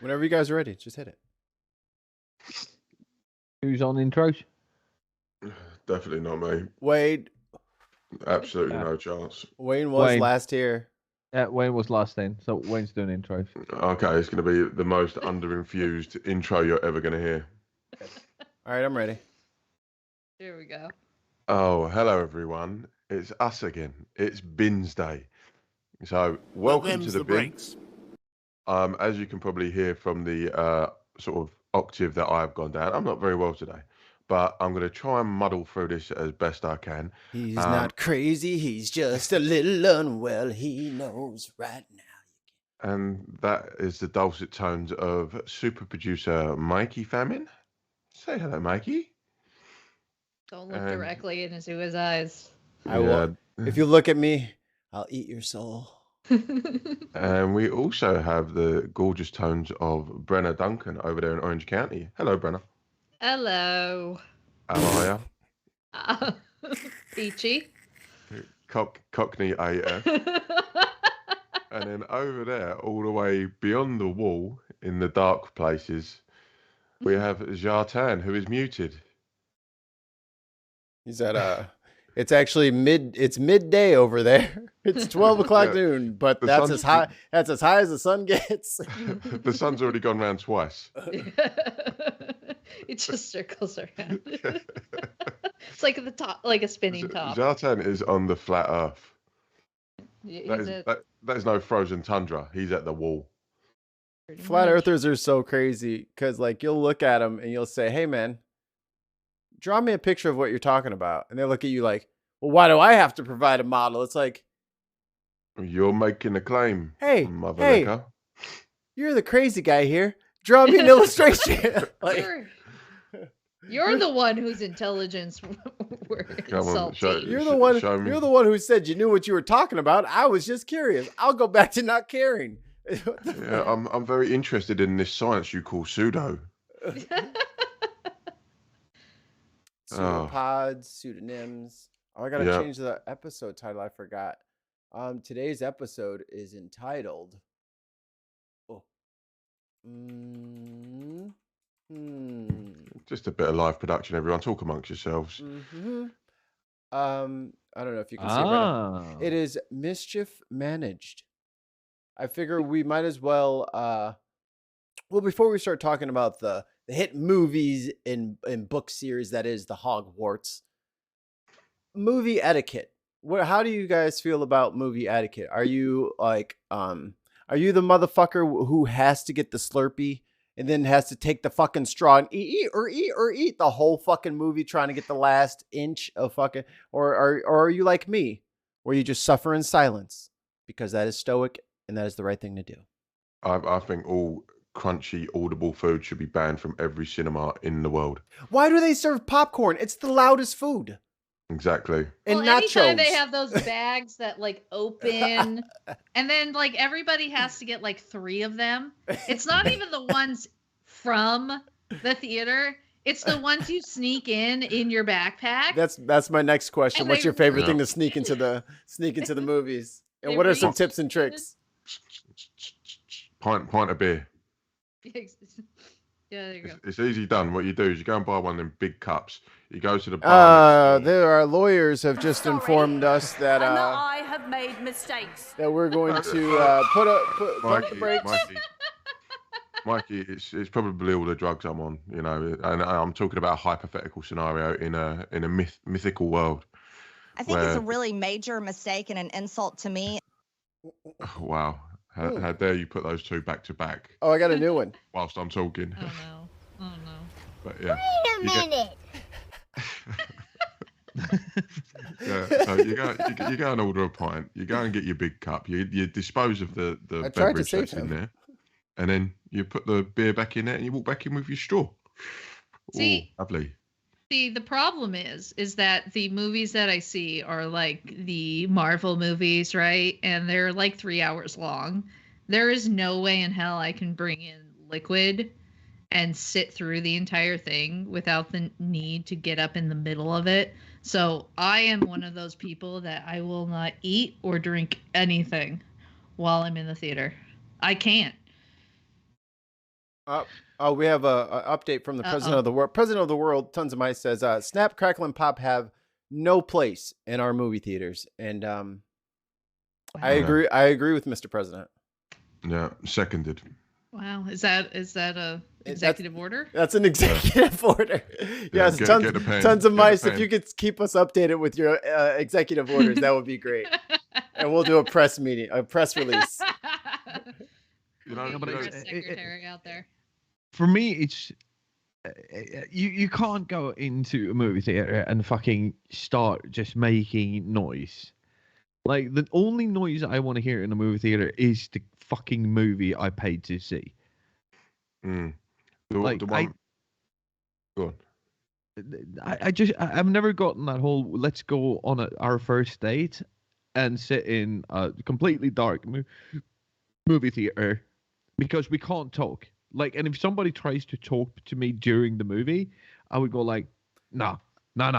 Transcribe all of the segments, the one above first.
Whenever you guys are ready, just hit it. Who's on intros? Definitely not me. Wade. Absolutely no chance. Wayne was Wayne. last here. Wayne was last then, so Wayne's doing intros. Okay, it's going to be the most under-infused intro you're ever going to hear. All right, I'm ready. Here we go. Oh, hello everyone. It's us again. It's Bins Day. So, welcome to the Bins. As you can probably hear from the sort of octave that I've gone down, I'm not very well today, but I'm going to try and muddle through this as best I can. He's not crazy. He's just a little unwell. He knows right now. And that is the dulcet tones of super producer Mikey Famine. Say hello, Mikey. Don't look directly into his eyes. I will. If you look at me, I'll eat your soul. And we also have the gorgeous tones of Brenna Duncan over there in Orange County. Hello, Brenna. Hello. How are you? Peachy. Cockney AF. And then over there, all the way beyond the wall, in the dark places, we have Jartan, who is muted. He's at it's actually midday over there. It's 12 o'clock noon, but that's as high as the sun gets. The sun's already gone round twice. It just circles around. It's like the top, like a spinning top. Jartan is on the flat earth. Yeah, that is no frozen tundra. He's at the wall. Flat earthers are so crazy because, like, you'll look at them and you'll say, "Hey, man, draw me a picture of what you're talking about," and they look at you like, "Well, why do I have to provide a model?" It's like, you're making a claim. Hey, you're the crazy guy here. Draw me an illustration. Like, you're the one whose intelligence we're insulting. You're the one who said you knew what you were talking about. I was just curious. I'll go back to not caring. Yeah, I'm very interested in this science you call pseudo. Pseudopods, pseudonyms. Oh, I gotta change the episode title. I forgot. Today's episode is entitled. Just a bit of live production, everyone. Talk amongst yourselves. Mm-hmm. I don't know if you can see it. It is Mischief Managed. I figure we might as well well, before we start talking about the hit movies in book series that is the Hogwarts, movie etiquette. How do you guys feel about movie etiquette? Are you like are you the motherfucker who has to get the Slurpee and then has to take the fucking straw and eat the whole fucking movie trying to get the last inch of fucking, or are you like me where you just suffer in silence because that is stoic and that is the right thing to do? I think all crunchy, audible food should be banned from every cinema in the world. Why do they serve popcorn? It's the loudest food. Exactly. And well, nachos. Anytime they have those bags that like open and then like everybody has to get like 3 of them. It's not even the ones from the theater. It's the ones you sneak in your backpack. That's my next question. And what's your favorite thing to sneak into the movies? And what are some tips and tricks? Pint of beer. Yeah, there you go. It's easy done. What you do is you go and buy one of them big cups. You go to the bar. Our lawyers have just informed us that I have made mistakes. That we're going to put the brakes. Mikey, it's probably all the drugs I'm on, you know, and I'm talking about a hypothetical scenario in a mythical world. I think it's a really major mistake and an insult to me. Wow. How dare you put those two back to back? Oh, I got a new one. Whilst I'm talking. Oh no. But yeah. Wait a minute. Yeah, so you go and order a pint. You go and get your big cup. You dispose of the beverage that's in there, and then you put the beer back in there, and you walk back in with your straw. See, lovely. See, the problem is that the movies that I see are like the Marvel movies, right? And they're like 3 hours long. There is no way in hell I can bring in liquid and sit through the entire thing without the need to get up in the middle of it. So I am one of those people that I will not eat or drink anything while I'm in the theater. I can't. We have a update from the president of the world. President of the world, Tons of Mice says, "Snap, Crackle, and Pop have no place in our movie theaters," and I agree. I agree with Mr. President. Yeah, seconded. Wow, is that a executive order? That's an executive order. Yes, tons of mice. If you could keep us updated with your executive orders, that would be great. And we'll do a press meeting, a press release. But secretary out there. For me, it's you can't go into a movie theater and fucking start just making noise. Like, the only noise I want to hear in a movie theater is the fucking movie I paid to see. The Like, one... Go on. I've never gotten that whole let's go on our first date and sit in a completely dark movie theater because we can't talk. Like, and if somebody tries to talk to me during the movie, I would go like, no. I'm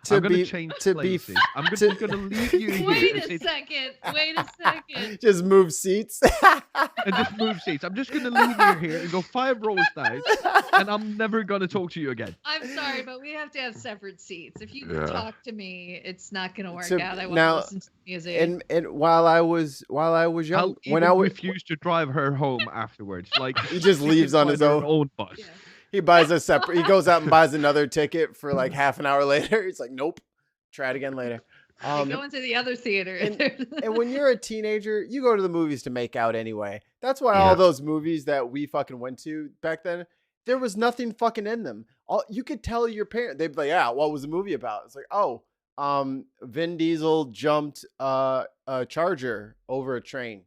going to change places. I'm going to leave you here. Wait a second. Just move seats. And just move seats. I'm just going to leave you here and go 5 rows down, and I'm never going to talk to you again. I'm sorry, but we have to have separate seats. If you talk to me, it's not going to work out. I want to listen to music. And while I was young, when I refuse to drive her home afterwards, like he just leaves on his own bus. Yeah. He buys a separate. He goes out and buys another ticket for like half an hour later. He's like, nope, try it again later. Go into the other theater. And when you're a teenager, you go to the movies to make out anyway. That's why all those movies that we fucking went to back then, there was nothing fucking in them. You could tell your parent. They'd be like, yeah, what was the movie about? It's like, Vin Diesel jumped a Charger over a train.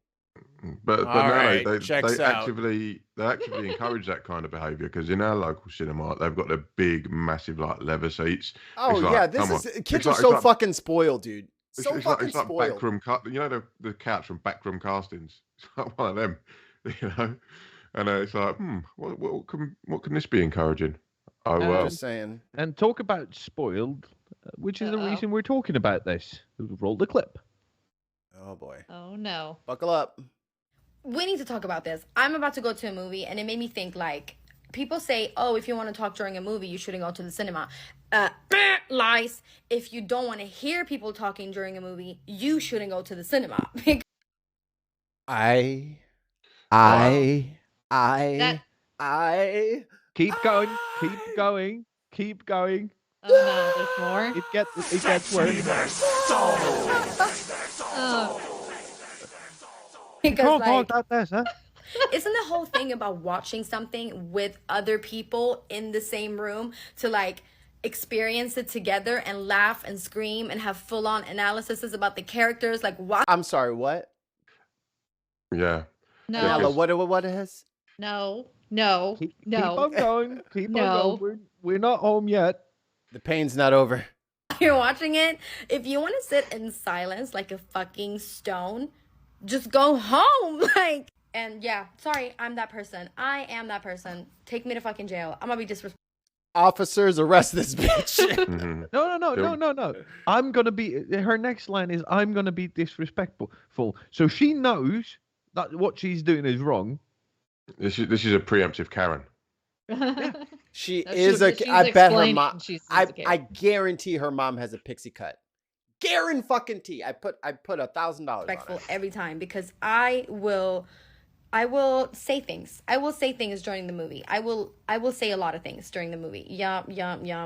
But right, no, they actively encourage that kind of behaviour, because in our local cinema they've got the big, massive like leather seats. Kids are so fucking spoiled, dude. It's like backroom the couch from Backroom Castings. It's like one of them, And it's like, what can this be encouraging? Oh well. Just saying. And talk about spoiled, which is the reason we're talking about this. Roll the clip. Oh boy. Oh no. Buckle up. We need to talk about this. I'm about to go to a movie, and it made me think, like, people say, oh, if you want to talk during a movie, you shouldn't go to the cinema. Lies. If you don't want to hear people talking during a movie, you shouldn't go to the cinema. I keep going. Oh no, there's more. It gets worse. Because, like, isn't the whole thing about watching something with other people in the same room to, like, experience it together and laugh and scream and have full-on analyses about the characters? Like, what? I'm sorry, what? Yeah. No. Nala, what is? No. Keep on going. Keep on going. We're not home yet. The pain's not over. You're watching it. If you want to sit in silence like a fucking stone, just go home. Like, and yeah, sorry, I'm that person. I am that person. Take me to fucking jail. I'm gonna be disrespectful. Officers, arrest this bitch. No. I'm gonna be. Her next line is, "I'm gonna be disrespectful." So she knows that what she's doing is wrong. This is a preemptive Karen. She is a. I bet her mom. I guarantee her mom has a pixie cut. Guarantee. I put $1,000 respectful every time, because I will say things. I will say things during the movie. I will say a lot of things during the movie. Yeah,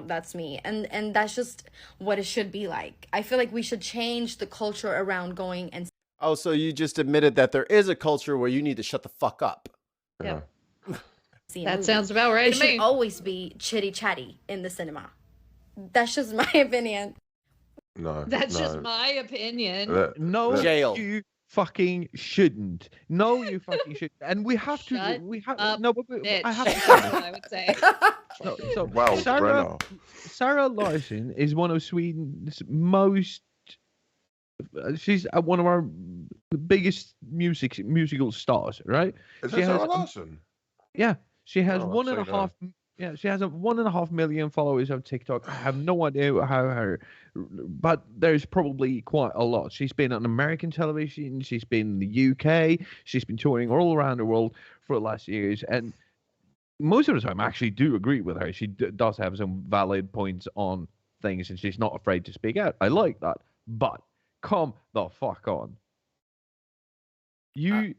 that's me. And that's just what it should be like. I feel like we should change the culture around going and. Oh, so you just admitted that there is a culture where you need to shut the fuck up. Yeah. That sounds about right to me. It should always be chitty chatty in the cinema. That's just my opinion. That's just my opinion. No, jail. You fucking shouldn't. No, you fucking shouldn't. And we have to. Up, I have to. I would say. Well, Sarah Larsson is one of Sweden's most. She's one of our biggest musical stars, right? Is that Sarah Larsson? Yeah, she has 1.5. Yeah, she has 1.5 million followers on TikTok. I have no idea but there's probably quite a lot. She's been on American television. She's been in the UK. She's been touring all around the world for the last years. And most of the time, I actually do agree with her. She does have some valid points on things, and she's not afraid to speak out. I like that. But come the fuck on. You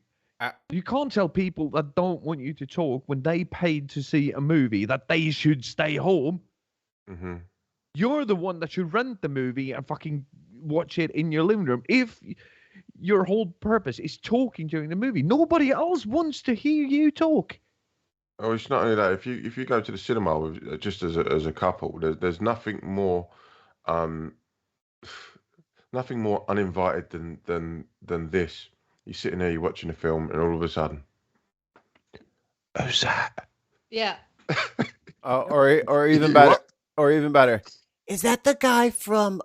can't tell people that don't want you to talk when they paid to see a movie that they should stay home. Mm-hmm. You're the one that should rent the movie and fucking watch it in your living room. If your whole purpose is talking during the movie, nobody else wants to hear you talk. Oh, it's not only that. If you go to the cinema with, just as a couple, there's nothing more nothing more uninvited than this. You're sitting there, you're watching a film, and all of a sudden, who's that? Yeah. Or even better, is that the guy from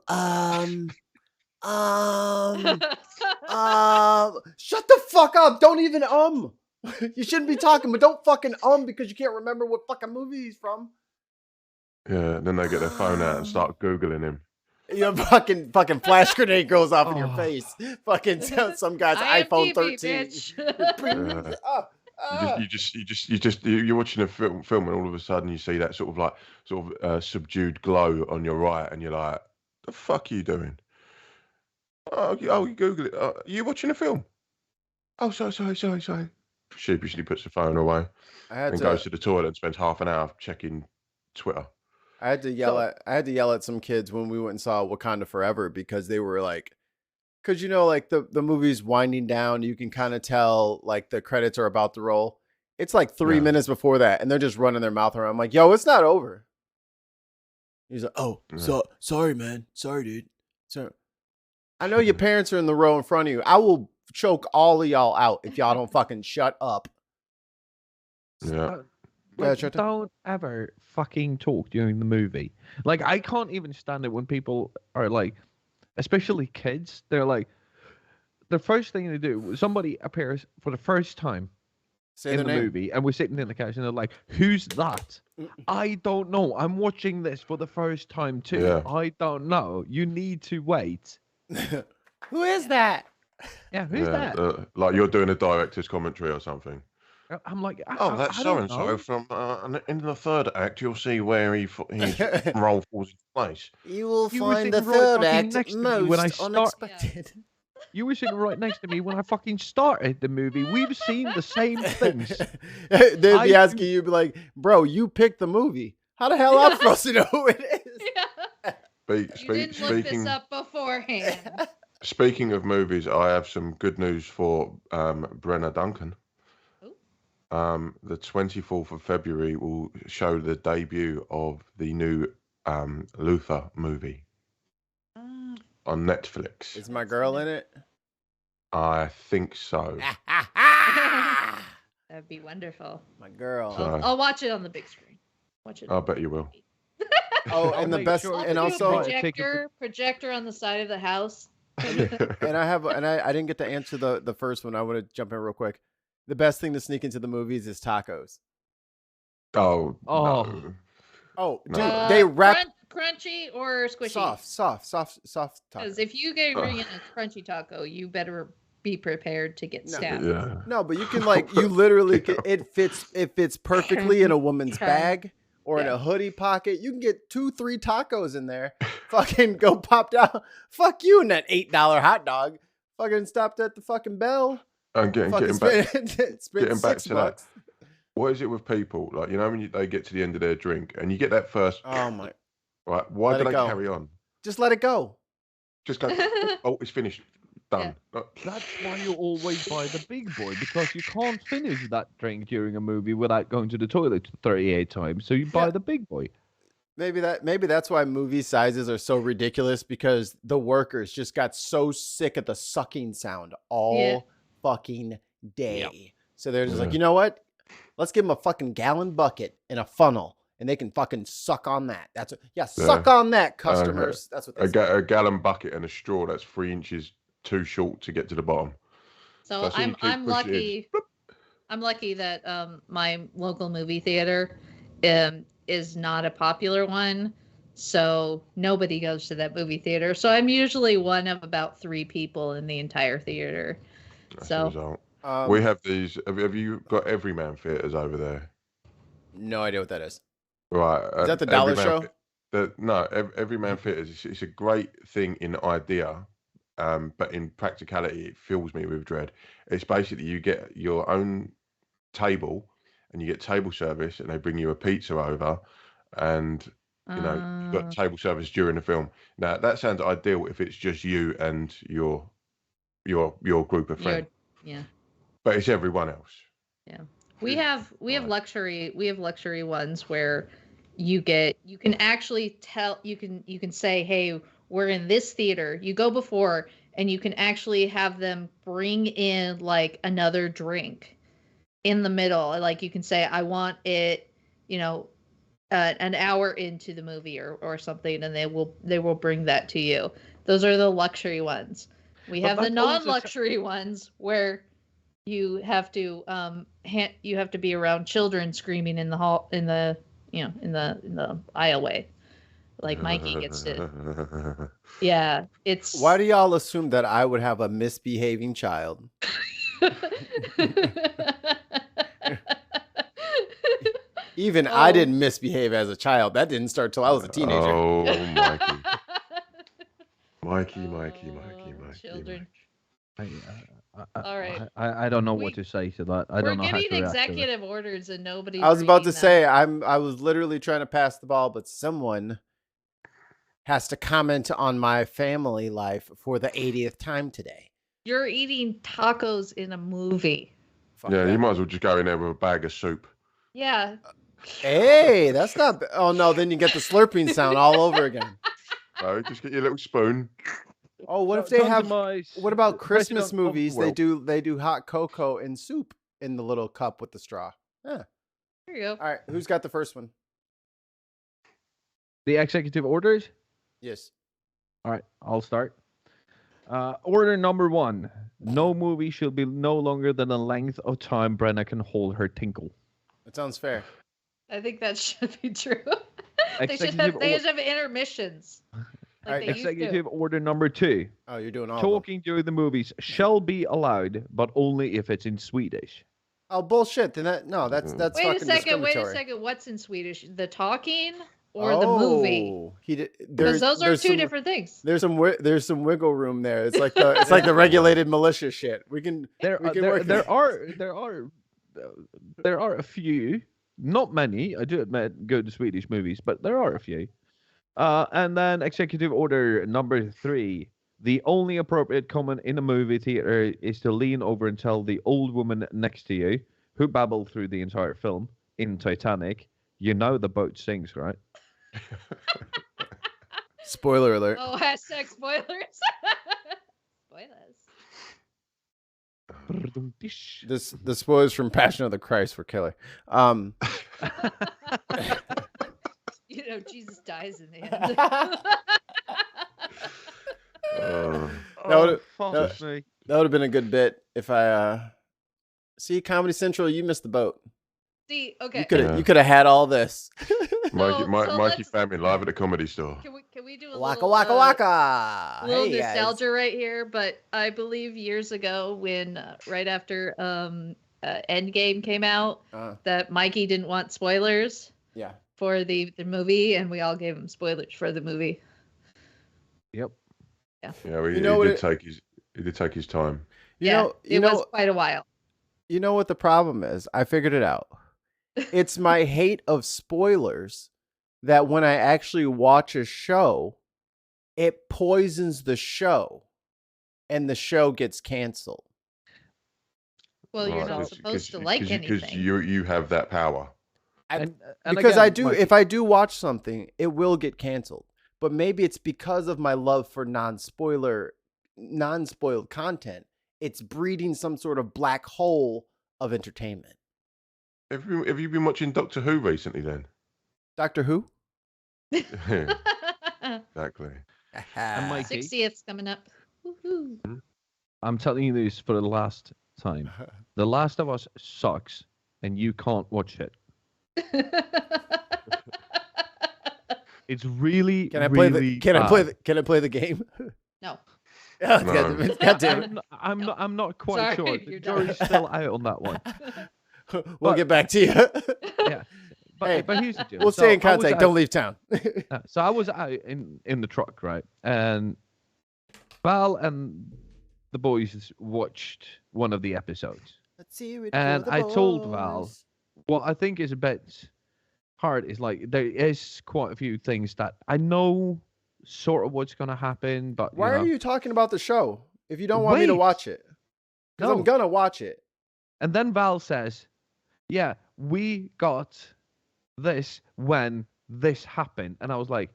shut the fuck up! Don't even you shouldn't be talking, but don't fucking because you can't remember what fucking movie he's from. Yeah, then they get their phone out and start Googling him. Your fucking flash grenade goes off in your face. Fucking some guy's iPhone 13. You're watching a film and all of a sudden you see that sort of subdued glow on your right, and you're like, "The fuck are you doing?" Oh, you Google it. You watching a film? Oh, sorry. Sheepishly puts the phone away and goes to the toilet and spends half an hour checking Twitter. I had to yell at some kids when we went and saw Wakanda Forever because they were like, because like the movie's winding down, you can kind of tell like the credits are about to roll. It's like 3 minutes before that, and they're just running their mouth around. I'm like, yo, it's not over. He's like, oh, so sorry, man, sorry, dude. So I know your parents are in the row in front of you. I will choke all of y'all out if y'all don't fucking shut up. Yeah. Don't ever fucking talk during the movie. Like, I can't even stand it when people are like, especially kids, they're like, the first thing they do, somebody appears for the first time in the movie, and we're sitting in the couch, and they're like, who's that? I don't know. I'm watching this for the first time too. Yeah. I don't know. You need to wait. Who is that? Yeah, who's that? Like you're doing a director's commentary or something. I'm like, that's so and so from in the third act. You'll see where his role falls into place. You will find the third act most unexpected. Yeah. You were sitting right next to me when I fucking started the movie. We've seen the same things. They'd be asking you, be like, "Bro, you picked the movie. How the hell am I supposed to know who it is?" Yeah. You didn't look this up beforehand. Speaking of movies, I have some good news for Brenna Duncan. The 24th of February will show the debut of the new Luther movie on Netflix. Is my girl in it? I think so. That'd be wonderful. My girl. I'll watch it on the big screen. Watch it. I bet you will. Oh, and the best, and also projector on the side of the house. And I didn't get to answer the first one. I want to jump in real quick. The best thing to sneak into the movies is tacos. Oh. No. Oh, dude, they wrap crunchy or squishy. Soft taco. Because if you get bring in a crunchy taco, you better be prepared to get stabbed. Yeah. No, but you can you literally it fits perfectly in a woman's bag or in a hoodie pocket. You can get 2-3 tacos in there. Fucking go pop down. Fuck you and that $8 hot dog. Fucking stopped at the fucking Bell. And getting back to that. What is it with people? Like, when they get to the end of their drink and you get that first. Oh my. Right. Why do they carry on? Just let it go. Just go. Oh, it's finished. Done. Yeah. That's why you always buy the big boy, because you can't finish that drink during a movie without going to the toilet 38 times. So you buy the big boy. Maybe that's why movie sizes are so ridiculous, because the workers just got so sick of the sucking sound all fucking day. Yep. So they're just like, you know what? Let's give them a fucking gallon bucket and a funnel, and they can fucking suck on that. Suck on that, customers. That's what they say. A gallon bucket and a straw that's 3 inches too short to get to the bottom. So I'm lucky. I'm lucky that my local movie theater is not a popular one, so nobody goes to that movie theater. So I'm usually one of about 3 people in the entire theater. We have these. Have you got Everyman theaters over there? No idea what that is. Right. Is that the dollar show? No, Every Man Theatres. It's a great thing in idea, but in practicality, it fills me with dread. It's basically you get your own table, and you get table service, and they bring you a pizza over, and you've got table service during the film. Now that sounds ideal if it's just you and your group of friends. Yeah. But it's everyone else. Yeah. We have luxury ones where you can actually tell, you can say, hey, we're in this theater. You go before and you can actually have them bring in like another drink in the middle. Like you can say, I want it, an hour into the movie or something, and they will bring that to you. Those are the luxury ones. We have the non-luxury ones where you have to be around children screaming in the hall, in the aisleway, like Mikey gets to. Yeah, it's. Why do y'all assume that I would have a misbehaving child? Even I didn't misbehave as a child. That didn't start till I was a teenager. Oh, Mikey. Children. All right. I don't know what to say to that. I don't know how to We're giving react to executive orders and nobody's. I was about to reading them. say I was literally trying to pass the ball, but someone has to comment on my family life for the 80th time today. You're eating tacos in a movie. Fuck Yeah, that. you might as well just go in there with a bag of soup. Yeah. Hey, that's not. Oh no, then you get the slurping sound all over again. No, just get your little spoon. Oh, what if they have? What about Christmas movies? They do hot cocoa and soup in the little cup with the straw. Yeah. There you go. All right, who's got the first one? The executive orders? Yes. All right, I'll start. Order number 1. No movie should be no longer than the length of time Brenna can hold her tinkle. That sounds fair. I think that should be true. They should have intermissions. Like Executive order number 2. Oh, you're doing all talking during the movies shall be allowed, but only if it's in Swedish. Oh, bullshit. Then that's Wait fucking a second. discriminatory. What's in Swedish? The talking or the movie? Because those are two different things. There's some wiggle room there. It's like the regulated militia shit. There are a few, not many. I do admit good Swedish movies, but there are a few. And then executive order number 3. The only appropriate comment in a movie theater is to lean over and tell the old woman next to you, who babbled through the entire film in Titanic, you know the boat sinks, right? Spoiler alert. Oh, hashtag spoilers. Spoilers. The spoilers from Passion of the Christ were killer. Jesus dies in the end. That would have been a good bit if I see Comedy Central. You missed the boat. See, okay. You could have had all this. Mikey family live at the Comedy Store. Can we do a waka little, waka waka? Little Hey, nostalgia guys. right here? But I believe years ago, when right after Endgame came out, that Mikey didn't want spoilers. Yeah. For the movie, and we all gave him spoilers for the movie. Yep. Yeah. Yeah, he did take his time. It was quite a while. You know what the problem is? I figured it out. It's my hate of spoilers that when I actually watch a show, it poisons the show, and the show gets canceled. Well, you're not supposed to like anything. Because you have that power. Because again, if I do watch something, it will get canceled. But maybe it's because of my love for non-spoiled content. It's breeding some sort of black hole of entertainment. Have you been watching Doctor Who recently then? Doctor Who? Exactly. And Mikey, 60th's coming up. Woo-hoo. I'm telling you this for the last time. The Last of Us sucks, and you can't watch it. It's really. Can I play the game? No. God damn it. I'm not quite Sorry, sure. you're The jury's still out on that one. We'll get back to you. Yeah. Hey, but here's the deal. we'll stay in contact. Don't leave town. So I was out in the truck, right? And Val and the boys watched one of the episodes. Let's see it And for the I told Val, boys. what I think is a bit hard is like there is quite a few things that I know sort of what's gonna happen, but Why are you talking about the show if you don't want me to Wait. watch it? Because No. I'm gonna watch it. And then Val says, "Yeah, we got this when this happened," and I was like,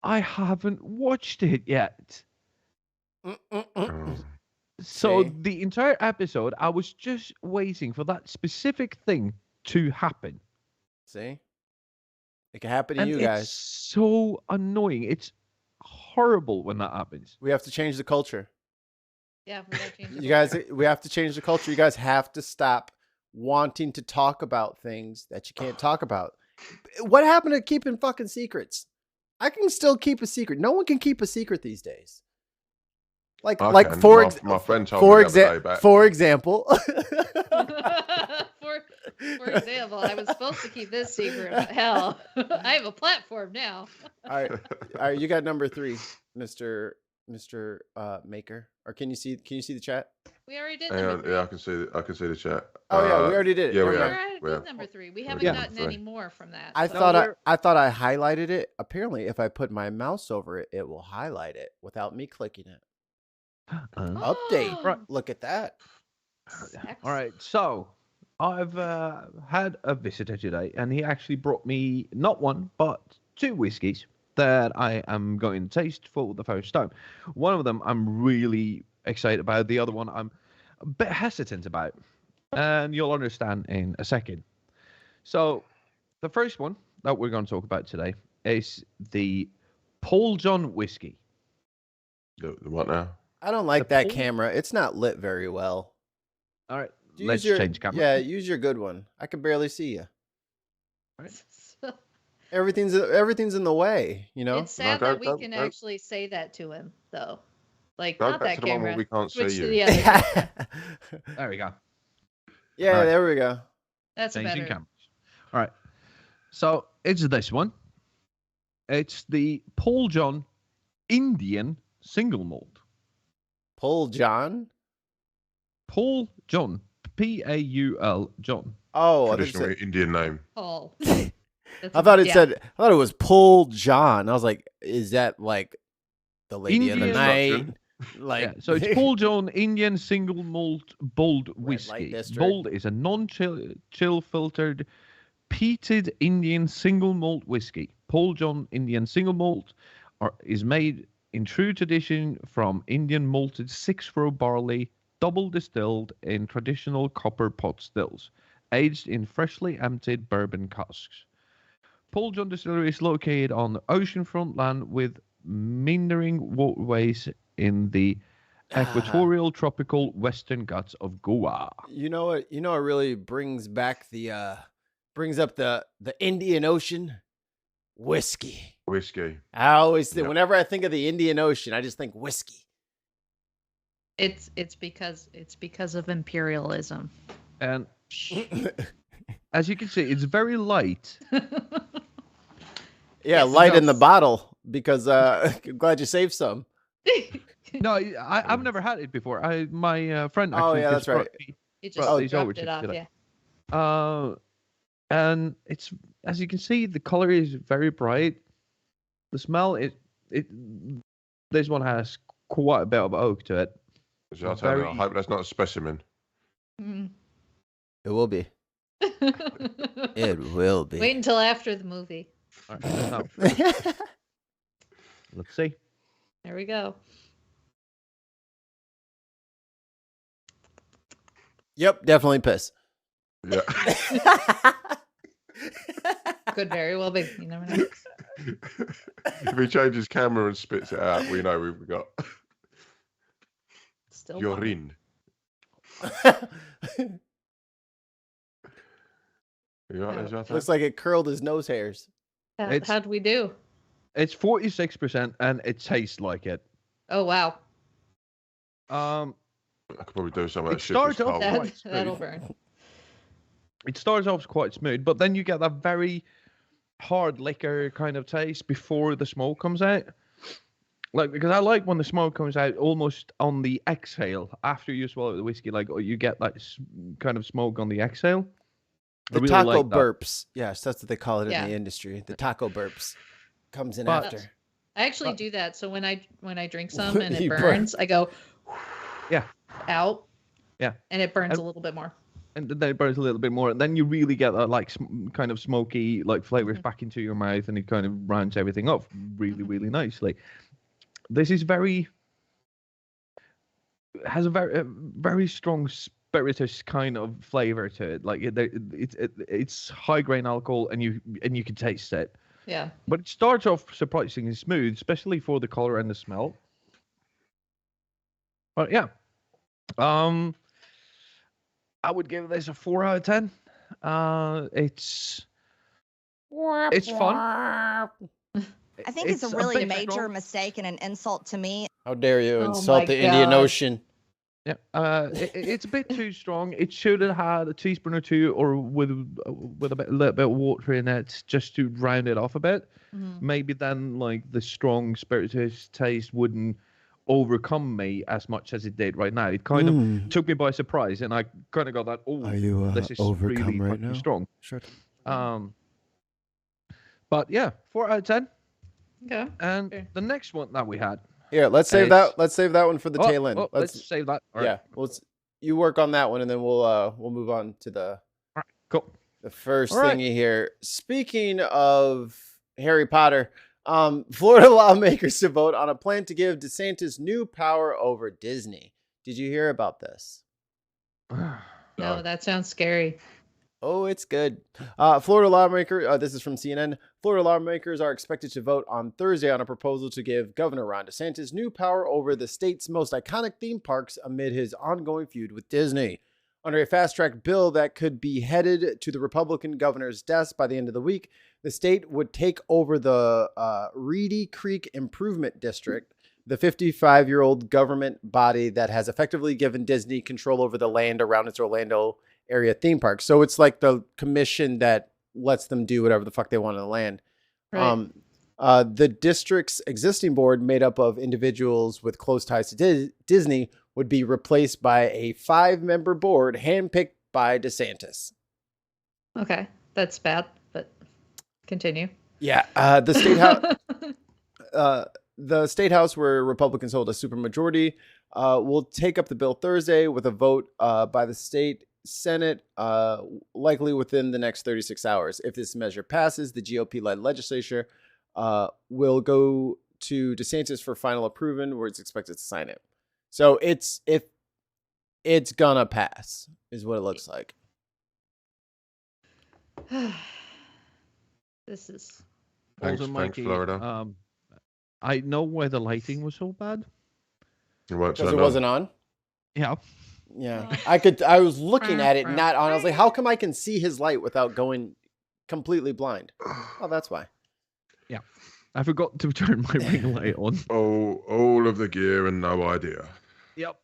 "I haven't watched it yet." Oh. So See? the entire episode, I was just waiting for that specific thing to happen. See? It can happen to And you it's guys. so annoying. It's horrible when that happens. We have to change the culture. Yeah, we gotta change the You guys, culture. we have to change the culture. You guys have to stop wanting to talk about things that you can't talk about. What happened to keeping fucking secrets? I can still keep a secret. No one can keep a secret these days. Like can. for My friend told me the other day back. for example. For example, I was supposed to keep this secret, but hell, I have a platform now. All right, you got number 3, Mr. Maker. Or can you see the chat? We already did Hang number on, 3. yeah, I can see the chat. Oh yeah, we already did it. yeah, Never we We're mind. have. at We have. good number 3. We haven't Yeah. gotten any more from that. I so- thought I highlighted it. Apparently, if I put my mouse over it, it will highlight it without me clicking it. Update. Right. Look at that. All right, so I've had a visitor today, and he actually brought me not one, but 2 whiskeys that I am going to taste for the first time. One of them I'm really excited about. The other one I'm a bit hesitant about, and you'll understand in a second. So the first one that we're going to talk about today is the Paul John whiskey. The what now? I don't like The that Paul- camera. It's not lit very well. All right, Use let's your- change camera. Yeah, use your good one. I can barely see you. So, Everything's in the way, you know? it's sad No, that we don't- can don't- actually say that to him, though. Like, Go not back that to the one where camera. we can't Switch see to you. the other. There we go. Yeah, Right. there we go. That's Changing better. cameras. All right. So it's this one. It's the Paul John Indian single malt. Paul John. Paul John. Paul John. Oh, I Traditional Indian name. Paul. I thought it was Paul John. I was like, is that like the lady of the Indian night? Construction. Like, Yeah, so it's Paul John Indian single malt bold light whiskey. district. Bold is a non-chill filtered peated Indian single malt whiskey. Paul John Indian single malt is made in true tradition from Indian malted 6-row barley, double distilled in traditional copper pot stills, aged in freshly emptied bourbon casks. Paul John Distillery is located on oceanfront land with meandering waterways in the equatorial tropical western Ghats of Goa. you know what? You know what really brings back brings up the Indian Ocean? Whiskey. Whiskey. I always think Yep. whenever I think of the Indian Ocean, I just think whiskey. It's because of imperialism. And as you can see, it's very light. Yeah, Yes, light in no. the bottle because I'm glad you saved some. No, I've never had it before. My friend Oh, actually yeah, just that's right. brought me- You Well, just these over dropped to it off, today. yeah. And it's, as you can see, the color is very bright. The smell this one has quite a bit of oak to it. So I'll tell you, I Very- hope that's not a specimen. Mm. It will be. It will be. Wait until after the movie. All right, now, let's see. There we go. Yep, definitely piss. Yeah. Could very well be. You never know. If he changes camera and spits it out, we know we've got Still urine. You all right, Zlatan? Looks like it curled his nose hairs. It's- How'd we do? It's 46%, and it tastes like it. Oh wow, Um, I could probably do some of that It shit. that's starts off cold. that- that, Right, that'll smooth. burn. It starts off quite smooth, but then you get that very hard liquor kind of taste before the smoke comes out. Like, because I like when the smoke comes out almost on the exhale after you swallow the whiskey. Like, you get that kind of smoke on the exhale. The really taco like that. burps. Yes, that's what they call it Yeah. in the industry. The taco burps comes in But- after. I actually do that. So when I drink some and You it burn. burns, I go Yeah. out. Yeah. And it burns And- a little bit more. And then it burns a little bit more, and then you really get that like kind of smoky like flavors Mhm. back into your mouth, and it kind of rounds everything off really, really nicely. This is has a very strong spiritus kind of flavor to it. Like it's high grain alcohol, and you can taste it. Yeah. But it starts off surprisingly smooth, especially for the color and the smell. But yeah, I would give this a 4 out of 10. It's fun. I think it's a really bit major strong. mistake and an insult to me. How dare you Oh insult my the Indian God. Ocean? Yeah, it's a bit too strong. It should have had a teaspoon or two, or with a little bit of water in it, just to round it off a bit. Mhm. Maybe then, like, the strong spirituous taste wouldn't overcome me as much as it did right now. It kind of took me by surprise, and I kind of got that. Oh, Are you this is overcome really right fucking now? strong. Sure. But yeah, 4 out of 10. Okay. And Okay. the next one that we had. Here, let's save It's- that. Let's save that one for the tail end. Let's save that. All right. Yeah. You work on that one, and then we'll move on to the Cool. the first All right. thingy here. Speaking of Harry Potter, Florida lawmakers to vote on a plan to give DeSantis new power over Disney. Did you hear about this? No, that sounds scary. Oh, it's good. Florida lawmaker, this is from CNN. Florida lawmakers are expected to vote on Thursday on a proposal to give Governor Ron DeSantis new power over the state's most iconic theme parks amid his ongoing feud with Disney. Under a fast-track bill that could be headed to the Republican governor's desk by the end of the week, the state would take over the Reedy Creek Improvement District, the 55-year-old government body that has effectively given Disney control over the land around its Orlando area theme park. So it's like the commission that lets them do whatever the fuck they want on the land. Right. The district's existing board, made up of individuals with close ties to Disney, would be replaced by a 5-member board handpicked by DeSantis. Okay. That's bad, but continue. Yeah, the state house, where Republicans hold a supermajority, will take up the bill Thursday with a vote by the state Senate, likely within the next 36 hours. If this measure passes, the GOP-led legislature will go to DeSantis for final approval, where it's expected to sign it. So it's gonna pass, is what it looks like. This is Thanks, Also, thanks, Mikey, Florida. I know why the lighting was so bad. It won't Because turn it on. wasn't on. Yeah. Yeah, I was looking at it not on. I was like, how come I can see his light without going completely blind? Oh, that's why. I forgot to turn my ring light on. All of the gear and no idea. Yep.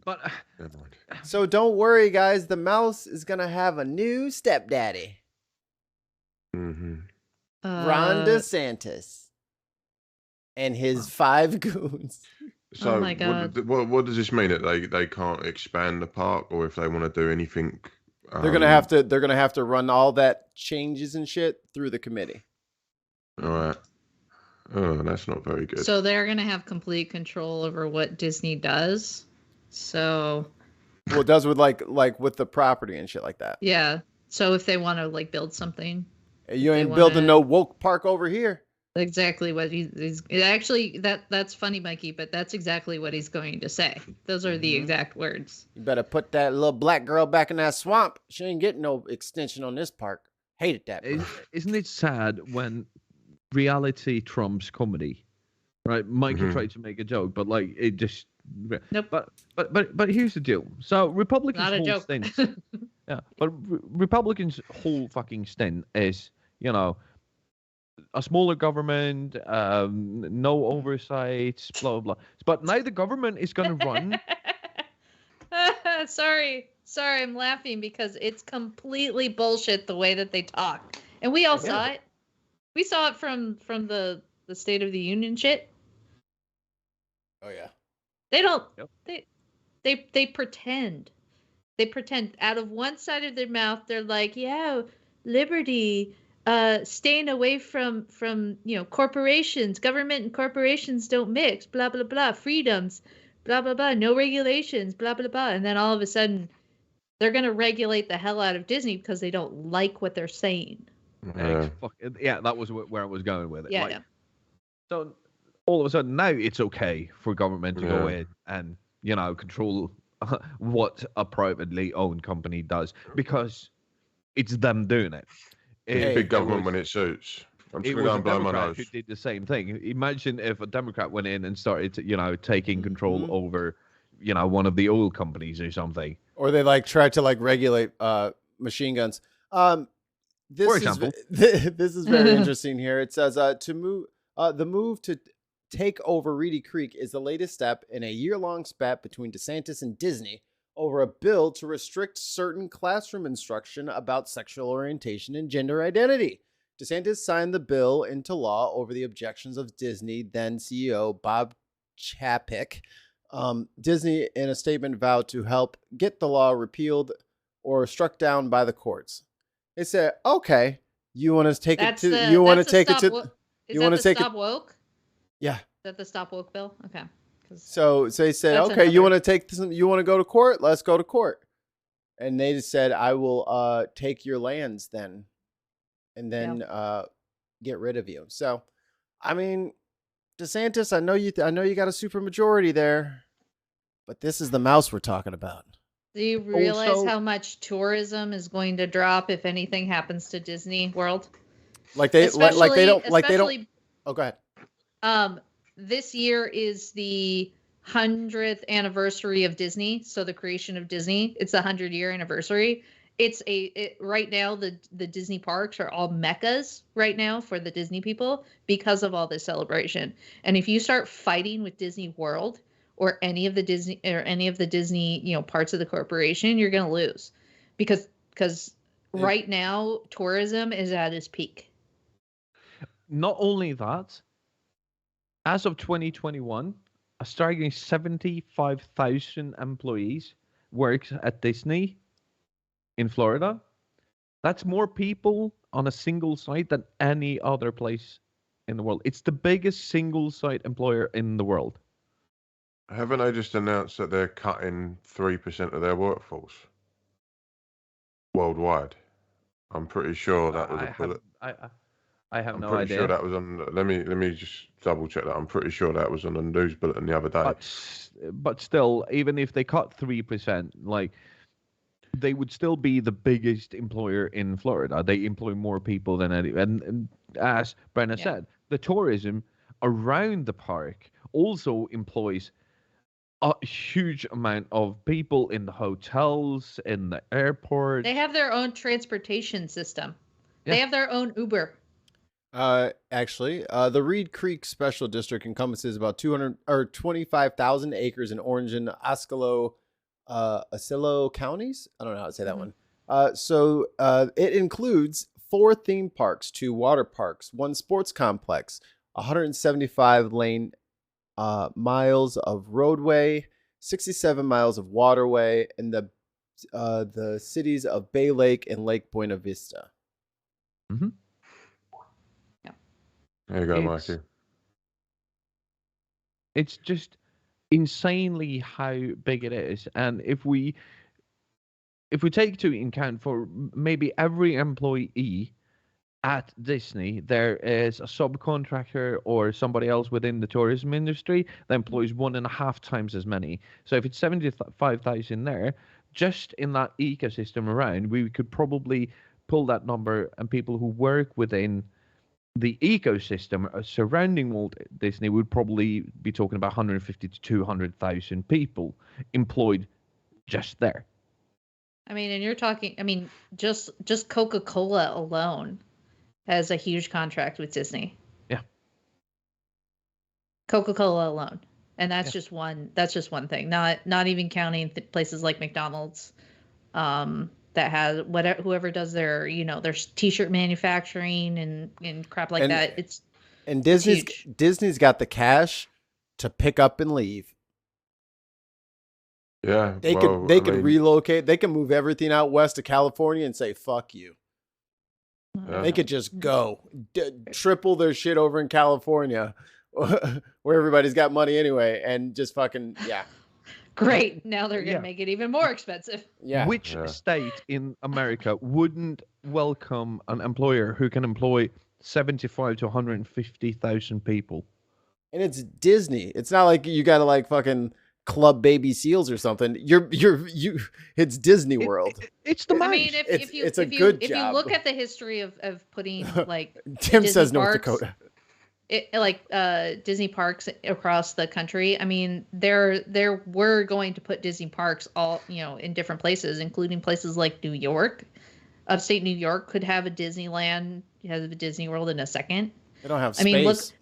But Never mind. So don't worry, guys. The mouse is gonna have a new stepdaddy, Mm-hmm. Ron DeSantis, and his 5 goons. So Oh my God. What does this mean? That they can't expand the park, or if they want to do anything, They're gonna have to. They're gonna have to run all that changes and shit through the committee. All right. Oh, that's not very good. So they're gonna have complete control over what Disney does. So Well, it does with like with the property and shit like that. yeah. So if they want to like build something, You They ain't building wanna- no woke park over here. exactly what he's actually that's funny, Mikey, but that's exactly what he's going to say. Those are the Mhm. exact words. You better put that little black girl back in that swamp. She ain't getting no extension on this park. Hated that. isn't it sad when reality trumps comedy? Right? Mikey Mhm. tried to make a joke, but like it just. Nope. But here's the deal. So Republicans Not a whole joke. stint. Yeah, but Republicans' whole fucking stint is, a smaller government, no oversight, blah blah blah. But now the government is going to run. Sorry, I'm laughing because it's completely bullshit the way that they talk, and we all saw it. We saw it from the State of the Union shit. Oh yeah. They don't. Yep. They pretend. They pretend out of one side of their mouth. They're like, yeah, liberty, staying away from corporations. Government and corporations don't mix. Blah blah blah. Freedoms. Blah blah blah. No regulations. Blah blah blah. And then all of a sudden, they're gonna regulate the hell out of Disney because they don't like what they're saying. Yeah, that was where I was going with it. Yeah, like, yeah. So all of a sudden now it's okay for government to go in and control what a privately owned company does because it's them doing it. Big government when it suits. I'm just going to go and blow my nose. Who did the same thing. Imagine if a Democrat went in and started, taking control over, one of the oil companies or something. Or they tried to regulate machine guns. For example, this is very interesting here. It says the move to take over Reedy Creek is the latest step in a year-long spat between DeSantis and Disney over a bill to restrict certain classroom instruction about sexual orientation and gender identity. DeSantis signed the bill into law over the objections of Disney then CEO Bob Chapek. Disney, in a statement, vowed to help get the law repealed or struck down by the courts. They said, "Okay, you want to take it to? You want to take it to? You want to take it? Stop woke? Yeah. Is that the stop woke bill? Okay. So they said, "Okay, you want to take this? You want to go to court? Let's go to court." And they just said, "I will take your lands then, and then get rid of you." So, I mean, DeSantis, I know you got a super majority there, but this is the mouse we're talking about. Do you realize how much tourism is going to drop if anything happens to Disney World? Like they don't. Oh, go ahead. This year is the 100th anniversary of Disney, so the creation of Disney. It's a 100-year anniversary. Right now the Disney parks are all meccas right now for the Disney people because of all this celebration. And if you start fighting with Disney World or any of the Disney parts of the corporation, you're going to lose because right now tourism is at its peak. Not only that, as of 2021, a staggering 75,000 employees works at Disney in Florida. That's more people on a single site than any other place in the world. It's the biggest single site employer in the world. Haven't they just announced that they're cutting 3% of their workforce worldwide? I'm pretty sure that was a bullet. I have no idea. I'm pretty sure that was on. Let me just double check that. I'm pretty sure that was on the news bulletin the other day. But still, even if they cut 3%, they would still be the biggest employer in Florida. They employ more people than any. And as Brenna said, the tourism around the park also employs a huge amount of people in the hotels, in the airport. They have their own transportation system. Yeah. They have their own Uber. Actually, the Reed Creek Special District encompasses about 25,000 acres in Orange and Osceola counties. I don't know how to say that one. So it includes 4 theme parks, 2 water parks, 1 sports complex, 175 lane miles of roadway, 67 miles of waterway, and the cities of Bay Lake and Lake Buena Vista. Mm-hmm. There you go, Mikey. It's just insanely how big it is, and if we take to account for maybe every employee at Disney, there is a subcontractor or somebody else within the tourism industry that employs 1.5 times as many. So if it's 75,000 there, just in that ecosystem around, we could probably pull that number, and people who work within the ecosystem surrounding Walt Disney would probably be talking about 150 to 200,000 people employed just there. I mean, and you're talking, just Coca-Cola alone has a huge contract with Disney. Yeah. Coca-Cola alone. and that's just one. That's just one thing. Not even counting places like McDonald's, that has whoever does their their t-shirt manufacturing and crap like that. And it's huge. Disney's got the cash to pick up and leave. Yeah, They could relocate. They can move everything out west to California and say fuck you. They could just go triple their shit over in California, where everybody's got money anyway, and just fucking Great. Now they're gonna make it even more expensive. Yeah. Which state in America wouldn't welcome an employer who can employ 75 to 150,000 people? And it's Disney. It's not like you got to like fucking club baby seals or something. It's Disney World. It's the I mean, it's a good job. If you look at the history of putting like Tim Disney says North parks, Dakota. Disney parks across the country. I mean, we're going to put Disney parks all in different places, including places like New York. Upstate New York could have a Disneyland, has a Disney World in a second. They don't have space.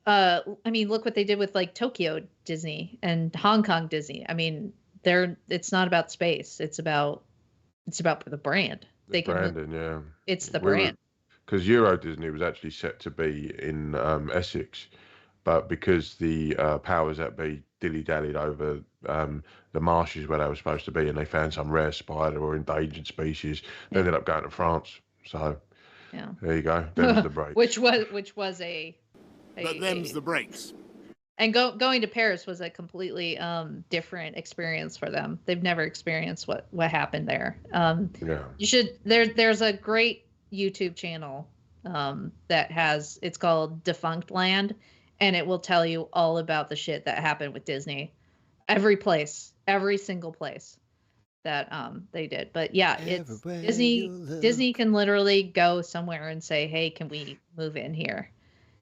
I mean, look what they did with like Tokyo Disney and Hong Kong Disney. I mean, it's not about space. It's about the brand. Branding, It's the brand. Because Euro Disney was actually set to be in Essex, but because the powers that be dilly-dallied over the marshes where they were supposed to be, and they found some rare spider or endangered species, they ended up going to France. So there you go. Them's the breaks. which was a them's the breaks. And going to Paris was a completely different experience for them. They've never experienced what happened there. You should. There's a great YouTube channel it's called Defunct Land, and it will tell you all about the shit that happened with Disney. Every single place that they did. But yeah, it's Disney can literally go somewhere and say, "Hey, can we move in here?"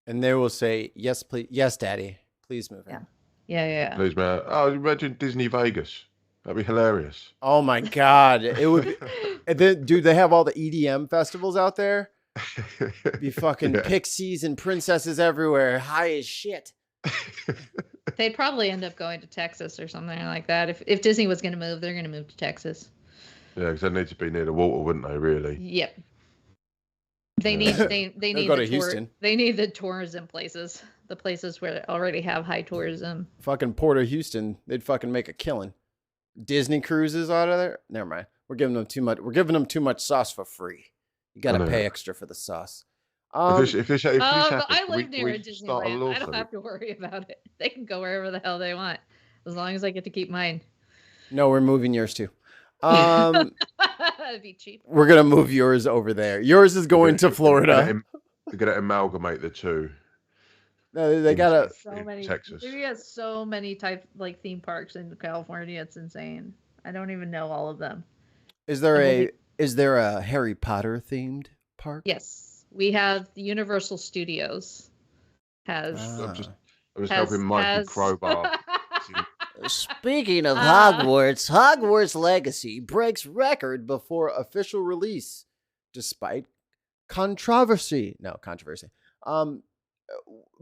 And they will say, "Yes, please. Yes, Daddy. Please move in." Yeah. Please, man. Oh, imagine Disney Vegas. That'd be hilarious. Oh my God. It would. And then, dude, they have all the EDM festivals out there. Be fucking pixies and princesses everywhere. High as shit. They'd probably end up going to Texas or something like that. If Disney was going to move, they're going to move to Texas. Yeah, because they need to be near the water, wouldn't they? Really? Yep. They need go to Houston. They need the tourism places, the places where they already have high tourism. Fucking Port of Houston, they'd fucking make a killing. Disney cruises out of there. Never mind. We're giving them too much. We're giving them too much sauce for free. You got to pay extra for the sauce. If this happens, I live near a Disneyland. I don't have to worry about it. They can go wherever the hell they want, as long as I get to keep mine. No, we're moving yours too. It'd be cheap. We're gonna move yours over there. Yours is going to Florida. They're gonna amalgamate the two. No, they gotta. Texas. Maybe has so many theme parks in California. It's insane. I don't even know all of them. Is there a Harry Potter themed park? Yes, we have the Universal Studios. I was helping Mikey Crowbar. Speaking of Hogwarts, Hogwarts Legacy breaks record before official release, despite controversy.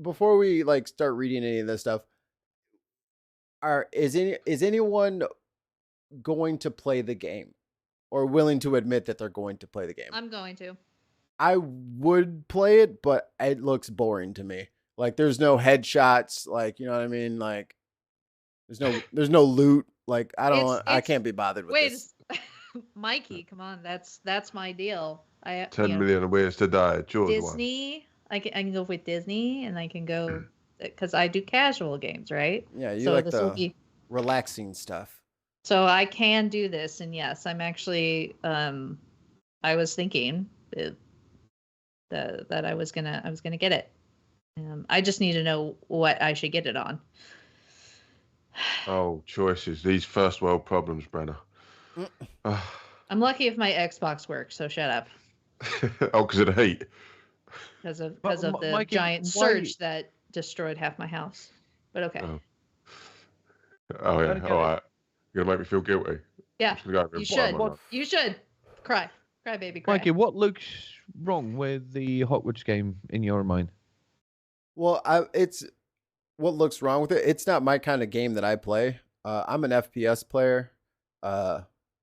Before we start reading any of this stuff, is anyone going to play the game, or willing to admit that they're going to play the game? I'm going to. I would play it, but it looks boring to me. There's no headshots. You know what I mean? There's no loot. I can't be bothered with this. Mikey, come on. That's my deal. 10 million ways to die. Disney. I can go with Disney, and I can go because I do casual games, right? Yeah, you like the relaxing stuff. So I can do this, and yes, I'm actually. I was thinking that I was gonna get it. I just need to know what I should get it on. Oh, choices. These first world problems, Brenna. I'm lucky if my Xbox works, so shut up. Oh, because of the heat. Because of the giant surge that destroyed half my house. But okay. Oh yeah. All right. You're gonna make me feel guilty. Yeah. You should. You should. Cry, baby, cry. Mikey, what looks wrong with the Hogwarts game in your mind? Well, what looks wrong with it. It's not my kind of game that I play. I'm an FPS player,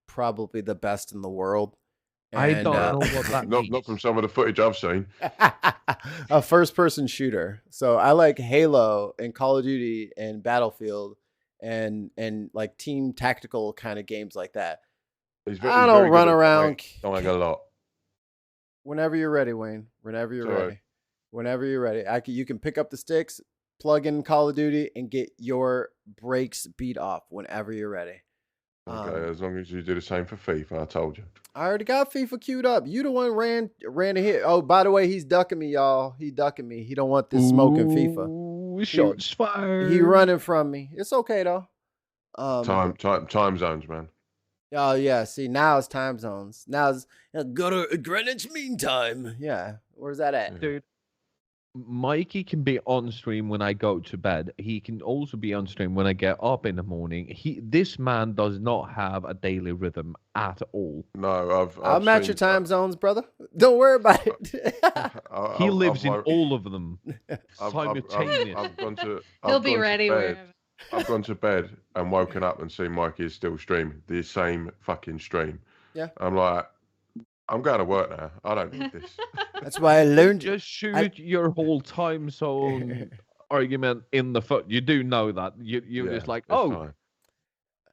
probably the best in the world. I And don't know what that means. Not from some of the footage I've seen. a first-person shooter. So I like Halo and Call of Duty and Battlefield and like team tactical kind of games like that. I don't run around. Don't like a lot. Whenever you're ready, Wayne. Whenever you're ready. Whenever you're ready. You can pick up the sticks, plug in Call of Duty, and get your brakes beat off whenever you're ready. Okay, as long as you do the same for FIFA, I told you. I already got FIFA queued up. You the one ran a hit. Oh, by the way, he's ducking me, y'all. He ducking me. He don't want this smoking FIFA. Shots fired. He running from me. It's okay though. Time zones, man. Oh yeah. See, now it's time zones. Now it's go to Greenwich Mean Time. Yeah. Where's that at? Dude, Mikey can be on stream when I go to bed. He can also be on stream when I get up in the morning. This man does not have a daily rhythm at all. No, I'll match your time zones, brother. Don't worry about it. He lives in all of them simultaneously. He'll be ready wherever. I've gone to bed and woken up and seen Mikey is still streaming the same fucking stream. Yeah. I'm like, I'm going to work now. I don't need this. That's why I learned. Just shoot your whole time zone argument in the foot. You do know that. You're just like, oh, fine.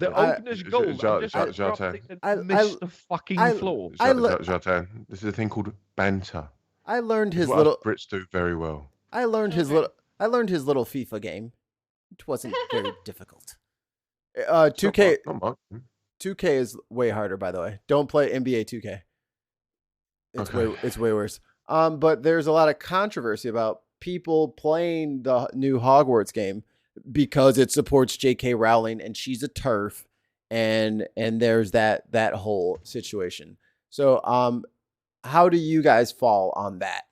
the opener's gold. I missed the fucking floor. Jatan, this is a thing called banter. I learned his what little. Brits do very well. I learned his little FIFA game. It wasn't very difficult. 2K. 2K is way harder, by the way. Don't play NBA 2K. It's way worse. But there's a lot of controversy about people playing the new Hogwarts game because it supports JK Rowling and she's a TERF, and there's that whole situation. So how do you guys fall on that?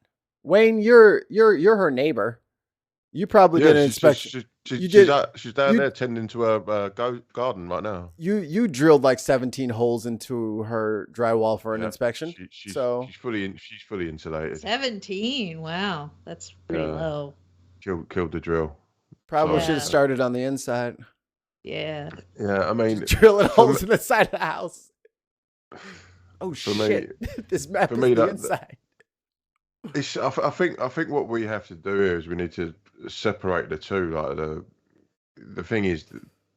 Wayne, you're her neighbor. You probably did an inspection. She's down there tending to her garden right now. You drilled like 17 holes into her drywall for an inspection. She's fully insulated. 17. Wow, that's pretty low. Killed the drill. Probably should have started on the inside. Yeah. Yeah, I mean, drilling holes in the side of the house. Oh shit! This map is the inside. I think what we have to do here is we need to separate the two. Like the thing is,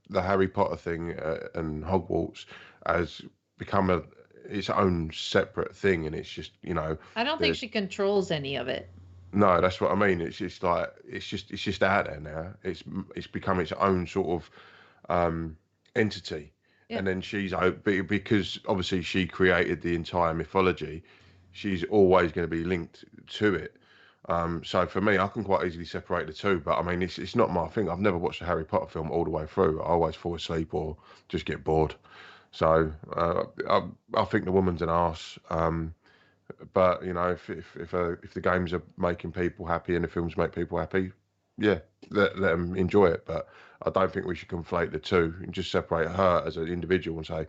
the Harry Potter thing and Hogwarts has become its own separate thing, and it's just I don't think she controls any of it. No, that's what I mean. It's just like it's just out there now. It's become its own sort of entity, and then she's because obviously she created the entire mythology. She's always going to be linked to it. So for me, I can quite easily separate the two. But I mean, it's not my thing. I've never watched a Harry Potter film all the way through. I always fall asleep or just get bored. So I think the woman's an arse. But if the games are making people happy and the films make people happy, yeah, let them enjoy it. But I don't think we should conflate the two and just separate her as an individual and say,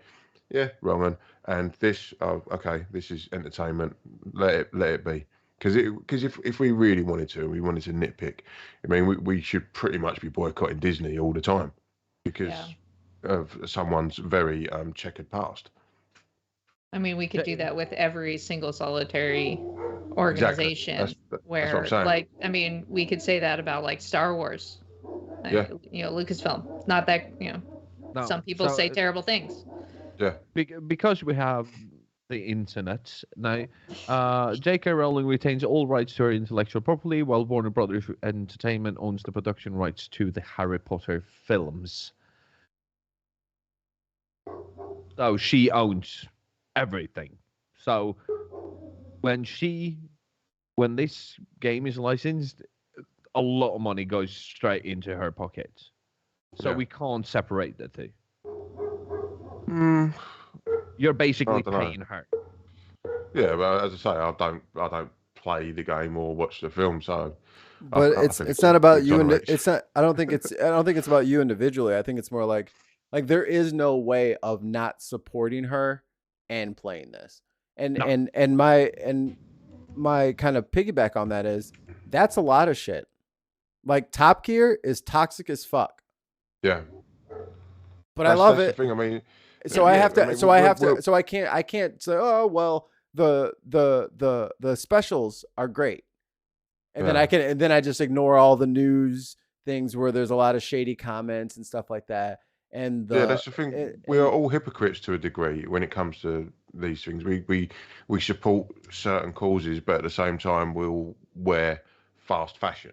yeah, Roman, and this, okay, this is entertainment. Let it be. Because if we really wanted to, and we wanted to nitpick, I mean, we should pretty much be boycotting Disney all the time because of someone's very checkered past. I mean, we could do that with every single solitary organization. Exactly. That's where, what I'm saying. like, I mean, we could say that about like Star Wars. Yeah. Lucasfilm. Not that No, some people say terrible things. Yeah. Because we have the internet now, JK Rowling retains all rights to her intellectual property, while Warner Brothers Entertainment owns the production rights to the Harry Potter films. So she owns everything. So when this game is licensed, a lot of money goes straight into her pockets. So we can't separate the two. You're basically paying her. Yeah, but as I say, I don't play the game or watch the film, so. But it's not about you, and it's not. I don't think it's about you individually. I think it's more like there is no way of not supporting her and playing this. And my kind of piggyback on that is that's a lot of shit. Like Top Gear is toxic as fuck. Yeah. But I love that's it. The thing. I mean, So yeah, I have to. I mean, So I have to. So I can't say, oh well, the specials are great, and then I just ignore all the news things where there's a lot of shady comments and stuff like that. And that's the thing. We are all hypocrites to a degree when it comes to these things. We support certain causes, but at the same time, we'll wear fast fashion.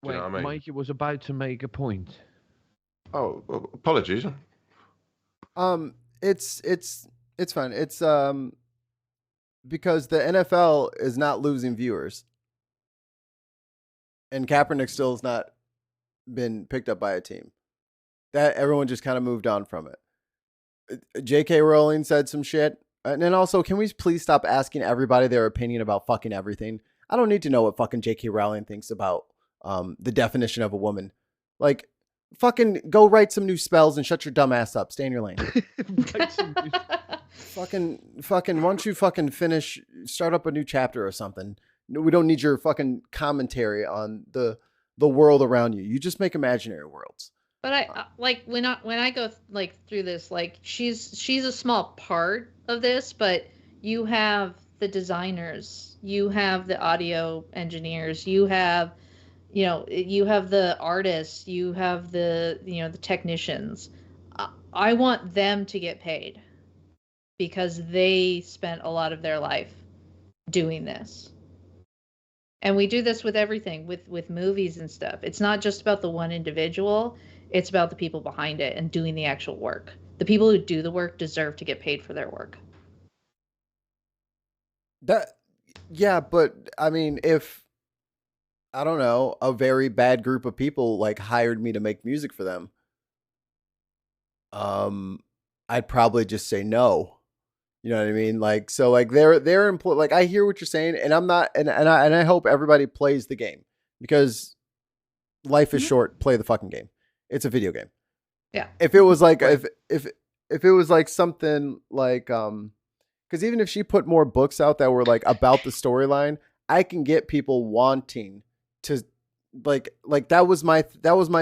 Do you know what I mean? Mikey was about to make a point. Oh, apologies. It's fine. It's because the NFL is not losing viewers, and Kaepernick still has not been picked up by a team. That everyone just kind of moved on from it. JK Rowling said some shit. And then also, can we please stop asking everybody their opinion about fucking everything? I don't need to know what fucking JK Rowling thinks about the definition of a woman. Like, fucking go write some new spells and shut your dumb ass up. Stay in your lane. fucking, why don't you fucking start up a new chapter or something? We don't need your fucking commentary on the world around you. You just make imaginary worlds. But I like when I go like through this, like she's a small part of this, but you have the designers, you have the audio engineers, you have the artists, you have the the technicians. I want them to get paid because they spent a lot of their life doing this. And we do this with everything, with movies and stuff. It's not just about the one individual. It's about the people behind it and doing the actual work. The people who do the work deserve to get paid for their work. Yeah, but I mean, if I don't know, a very bad group of people like hired me to make music for them, I'd probably just say no. You know what I mean? Like, so like they're employed. Like, I hear what you're saying, and I'm not, and I hope everybody plays the game because life is short. Play the fucking game. It's a video game. Yeah. If it was like if it was like something like because even if she put more books out that were like about the storyline, I can get people wanting to like that was my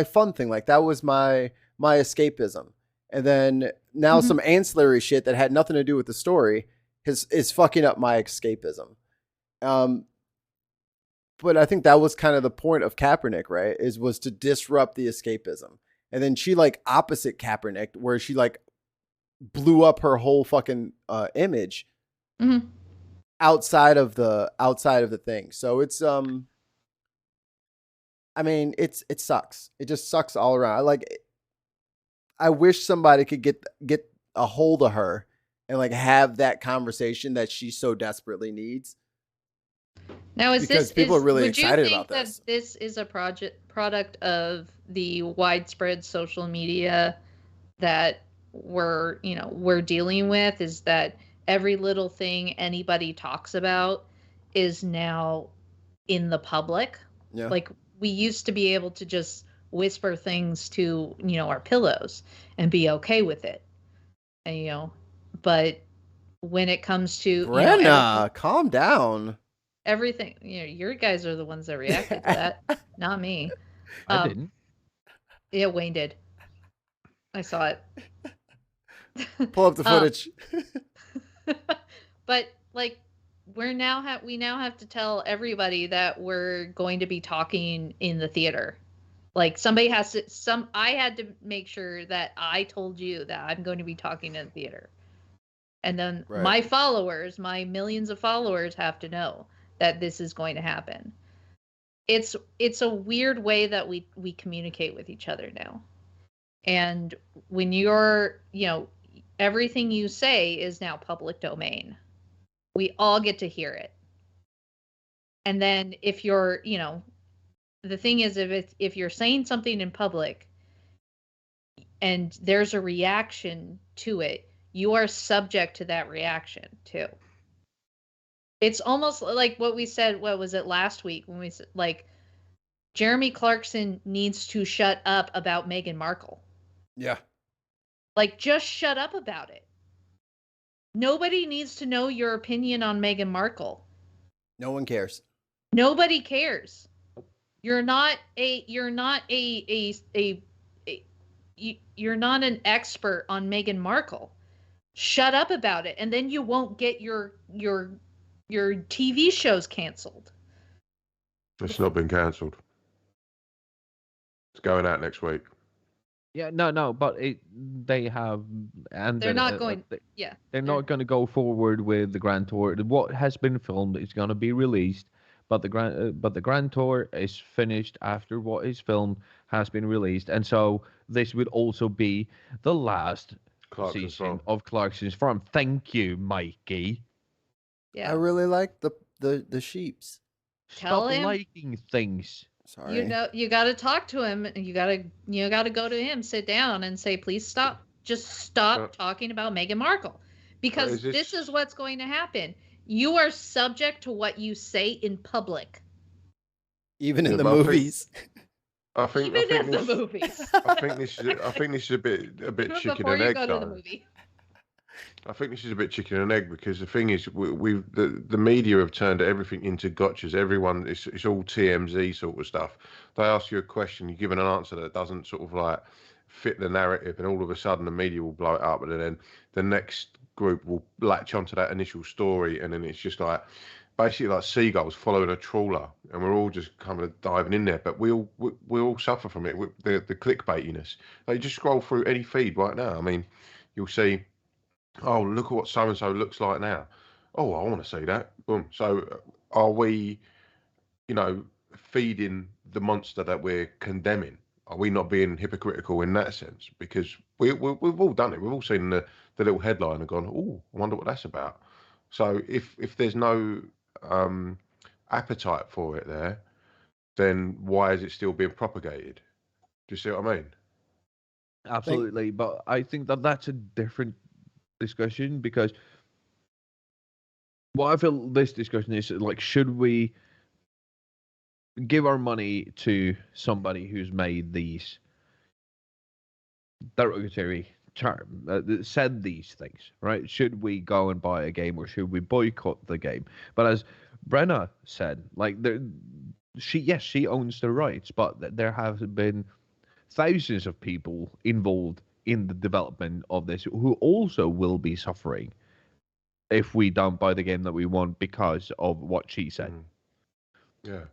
fun thing. Like that was my escapism. And then now some ancillary shit that had nothing to do with the story is fucking up my escapism. But I think that was kind of the point of Kaepernick, right? Was to disrupt the escapism. And then she like opposite Kaepernick, where she like blew up her whole fucking image outside of the thing. So it's I mean, it sucks. It just sucks all around. I wish somebody could get a hold of her and like have that conversation that she so desperately needs. Now, because people are really excited about this. Would you think that this is a product of the widespread social media that we're dealing with? Is that every little thing anybody talks about is now in the public? Yeah. Like we used to be able to just whisper things to our pillows and be okay with it, and but when it comes to Brenna, calm down. Everything, your guys are the ones that reacted to that, not me. I didn't. Yeah, Wayne did. I saw it. Pull up the footage. But like, we now have to tell everybody that we're going to be talking in the theater. Like somebody has to. I had to make sure that I told you that I'm going to be talking in the theater, and then my followers, my millions of followers, have to know that this is going to happen. It's a weird way that we communicate with each other now. And when you're, everything you say is now public domain. We all get to hear it. And then if you're, the thing is, if you're saying something in public and there's a reaction to it, you are subject to that reaction too. It's almost like what we said, what was it last week when we said, like, Jeremy Clarkson needs to shut up about Meghan Markle. Yeah. Like, just shut up about it. Nobody needs to know your opinion on Meghan Markle. No one cares. Nobody cares. You're not you're not an expert on Meghan Markle. Shut up about it, and then you won't get your TV shows canceled. It's not been cancelled. It's going out next week. Yeah, no, but they have, and they're not going. They're not going to go forward with the Grand Tour. What has been filmed is going to be released, but the Grand Tour is finished after what is filmed has been released, and so this would also be the last season of Clarkson's Farm. Thank you, Mikey. Yeah, I really like the sheeps. Tell him liking things. Sorry. You got to talk to him. You got to go to him, sit down, and say, please stop. Just stop talking about Meghan Markle, because this is what's going to happen. You are subject to what you say in public, even in the movies. I think the movies. I think this is a bit chicken and egg, though. I think this is a bit chicken and egg, because the thing is, the media have turned everything into gotchas. Everyone, it's all TMZ sort of stuff. They ask you a question, you give an answer that doesn't sort of like fit the narrative, and all of a sudden the media will blow it up, and then the next group will latch onto that initial story, and then it's just like basically like seagulls following a trawler, and we're all just kind of diving in there. But we all suffer from it, the clickbaitiness. Like, just scroll through any feed right now. I mean, you'll see, oh, look at what so-and-so looks like now. Oh, I want to see that. Boom. So are we, feeding the monster that we're condemning? Are we not being hypocritical in that sense? Because we've all done it. We've all seen the little headline and gone, oh, I wonder what that's about. So if there's no appetite for it there, then why is it still being propagated? Do you see what I mean? Absolutely. But I think that's a different discussion, because what I feel this discussion is like, should we give our money to somebody who's made these derogatory said these things, right? Should we go and buy a game, or should we boycott the game? But as Brenna said, like, she owns the rights, but there have been thousands of people involved in the development of this who also will be suffering if we don't buy the game that we want because of what she said. Yeah.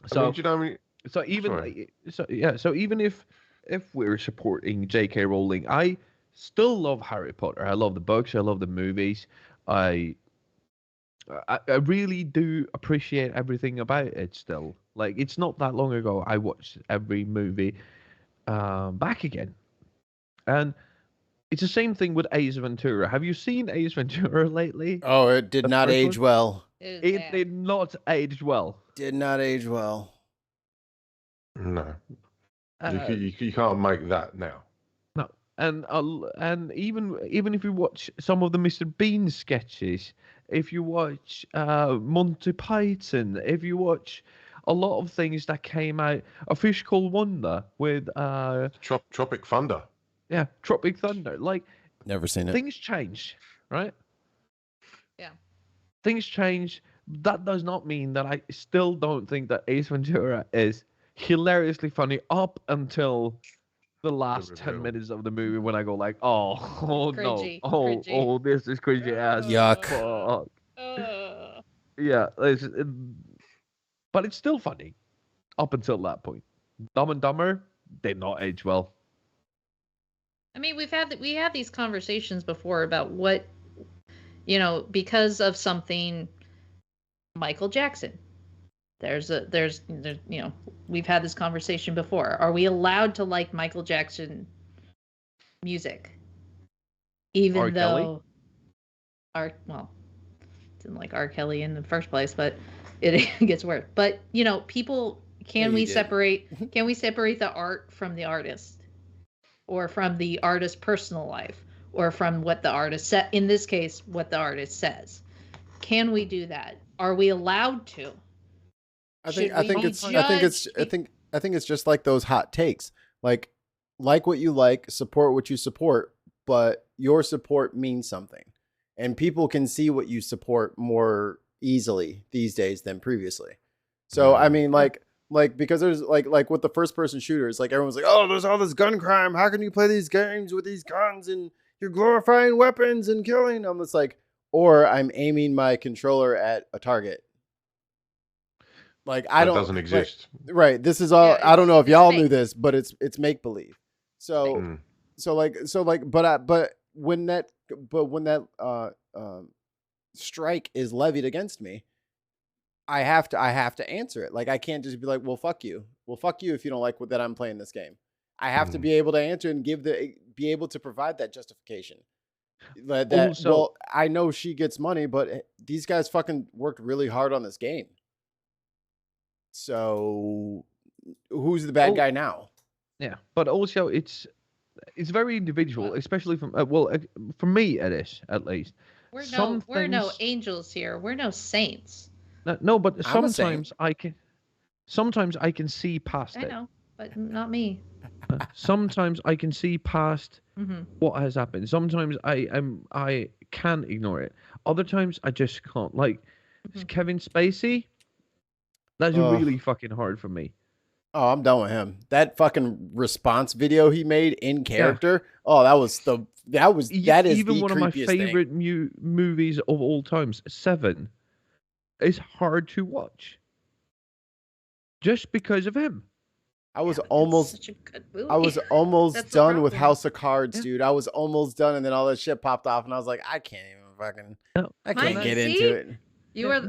So, I mean, do you know what I mean? So even if we're supporting JK Rowling, I still love Harry Potter. I love the books. I love the movies. I really do appreciate everything about it still. Like, it's not that long ago I watched every movie back again. And it's the same thing with Ace Ventura. Have you seen Ace Ventura lately? Oh, it did not age well. It did not age well. Did not age well. No. You can't make that now. No. And even if you watch some of the Mr. Bean sketches, if you watch Monty Python, if you watch a lot of things that came out, A Fish Called Wanda with Tropic Thunder. Yeah, Tropic Thunder. Like, never seen it. Things change, right? Yeah. Things change. That does not mean that I still don't think that Ace Ventura is hilariously funny up until the last 10 minutes of the movie, when I go like, oh cringy, no, cringy. oh, this is cringy ass. Yuck. Yeah, but it's still funny up until that point. Dumb and Dumber did not age well. I mean, we had these conversations before about what, because of something, Michael Jackson. There's we've had this conversation before. Are we allowed to like Michael Jackson music, even R. though didn't like R. Kelly in the first place, but it gets worse. But people, can we separate the art from the artist, or from the artist's personal life, or from what the artist said? In this case, what the artist says. Can we do that? Are we allowed to? I think it's just like those hot takes. Like what you like, support what you support, but your support means something. And people can see what you support more easily these days than previously. So, I mean, like Like, because there's like with the first person shooters, like everyone's like, oh, there's all this gun crime. How can you play these games with these guns and you're glorifying weapons and killing? I'm just like, or I'm aiming my controller at a target. Like I That don't doesn't exist. right. This is all. Yeah, I don't know if it's y'all fake. knew this, but it's make believe. So but when that strike is levied against me, I have to answer it. Like I can't just be like, well, fuck you. Well, fuck you if you don't like that I'm playing this game. I have to be able to answer and be able to provide that justification. Well, I know she gets money, but these guys fucking worked really hard on this game. So who's the bad guy now? Yeah, but also it's very individual, especially from for me it is, at least. We're no angels here. We're no saints. No, but sometimes I can see past it. I know, but not me. Sometimes I can see past what has happened. Sometimes I can ignore it. Other times I just can't. Like Kevin Spacey, that's really fucking hard for me. Oh, I'm done with him. That fucking response video he made in character. Yeah. Oh, that is even the one of my favorite thing. Movies of all times. Seven is hard to watch just because of him. I was almost such a good movie. I was almost done with House of Cards, dude. I was almost done, and then all that shit popped off, and I was like, I can't even fucking. I can't get into it. You are.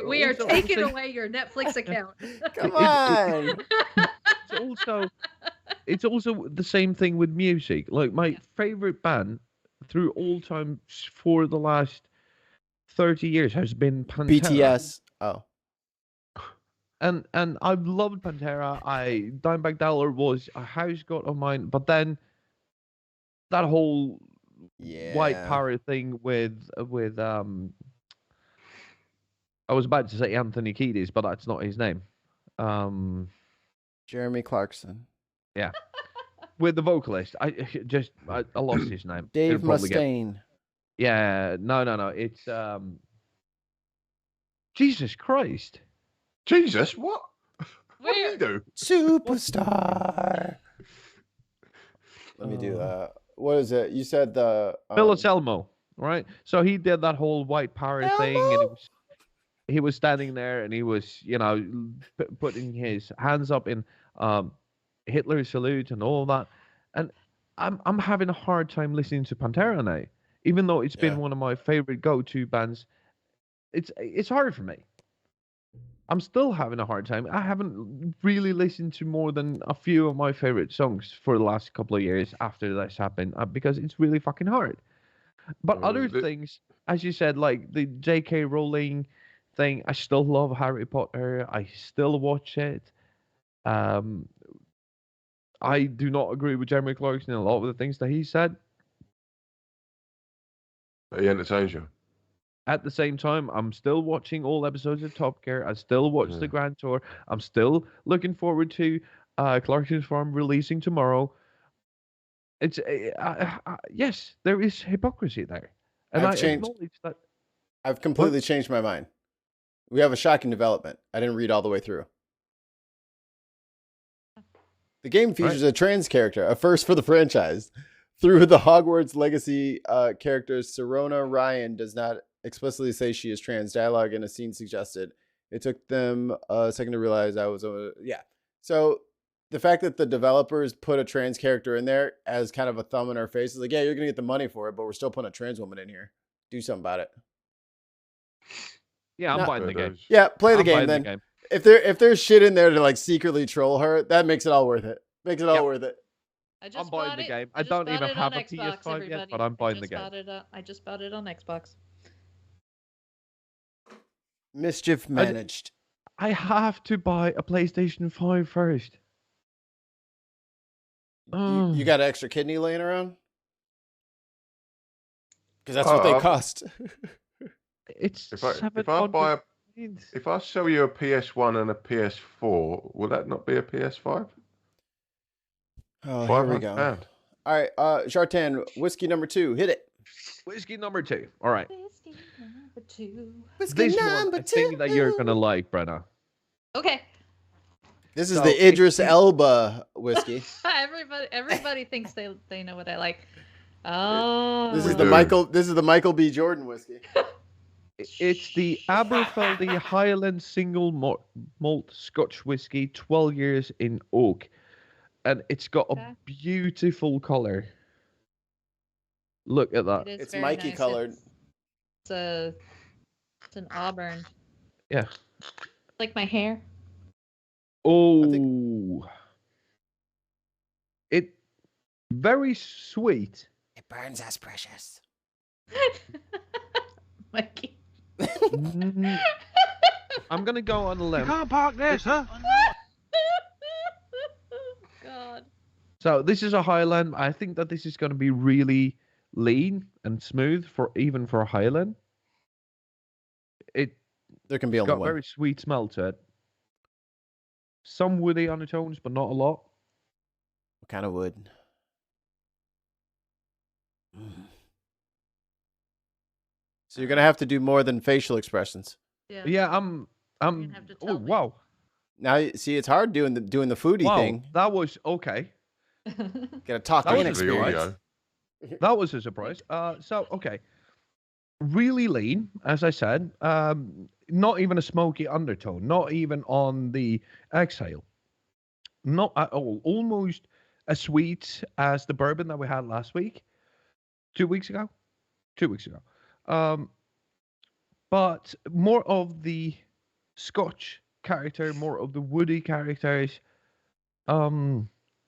We are taking away your Netflix account. Come on. It's also the same thing with music. Like my favorite band through all time for the last 30 years has been Pantera. BTS. Oh. And I've loved Pantera. Dimebag Darrell was a house god of mine, but then that whole white power thing with I was about to say Anthony Kiedis, but that's not his name. Jeremy Clarkson. Yeah. With the vocalist. I lost his name. Dave Mustaine. Yeah, no. It's Jesus Christ. Jesus, what? What do you do? Superstar. Let me do that. What is it? You said the Phyllis Elmo, right? So he did that whole white power thing, and he was standing there, and he was, putting his hands up in Hitler's salute and all that. And I'm having a hard time listening to Pantera now, even though it's been one of my favorite go-to bands. It's hard for me. I'm still having a hard time. I haven't really listened to more than a few of my favorite songs for the last couple of years after this happened because it's really fucking hard. But other things, as you said, like the JK Rowling thing, I still love Harry Potter. I still watch it. I do not agree with Jeremy Clarkson in a lot of the things that he said. But he entertains you. At the same time, I'm still watching all episodes of Top Gear. I still watch the Grand Tour. I'm still looking forward to Clarkson's Farm releasing tomorrow. It's yes, there is hypocrisy there, and I acknowledge that. I've completely changed my mind. We have a shocking development. I didn't read all the way through. The game features a trans character, a first for the franchise. Through the Hogwarts Legacy characters, Serona Ryan does not explicitly say she is trans. Dialogue in a scene suggested. It took them a second to realize I was So the fact that the developers put a trans character in there as kind of a thumb in our face is like, yeah, you're gonna get the money for it, but we're still putting a trans woman in here. Do something about it. Yeah, I'm buying the game. Yeah, play the game then. If there's shit in there to like secretly troll her, that makes it all worth it. Makes it all worth it. I'm buying the game. I don't even have a PS5 yet, but I'm buying the game. I just bought it on Xbox. Mischief managed. I have to buy a PlayStation 5 first. You got an extra kidney laying around? Because that's what they cost. It's if I sell you a PS1 and a PS4, will that not be a PS5? Oh, here we go. Pound. All right, Shartan, whiskey number 2, hit it. Whiskey number 2. All right. Whiskey number 2. Whiskey this number one, I think that you're gonna like, Brenna. Okay. This is So, the Idris Elba whiskey. Everybody thinks they know what I like. Oh, This We is the do. Michael B. Jordan whiskey. It's the Aberfeldy Highland Single Malt Scotch Whiskey, 12 years in oak. And it's got a Okay. beautiful color. Look at that. It is It's very Mikey nice. colored. It's an auburn, Yeah. like my hair. Oh. It very sweet. It burns us precious. Mikey. Mm, I'm gonna go on a limb. can't park there, sir. God. So this is a Highland. I think that this is gonna be really lean and smooth even for a Highland. It's There can be only got one. very sweet smell to it. Some woody undertones, but not a lot. What kind of wood? Mm. So you're gonna have to do more than facial expressions. Yeah. Yeah, I'm. gonna have to Oh tell me. wow! Now, see, it's hard doing the foodie Wow, thing. that was okay. Gotta talk That in was the experience. audio. That was a surprise. So okay, really lean, as I said. Not even a smoky undertone. Not even on the exhale. Not at all. Almost as sweet as the bourbon that we had last week. 2 weeks ago. 2 weeks ago. But more of the Scotch character, more of the woody characters.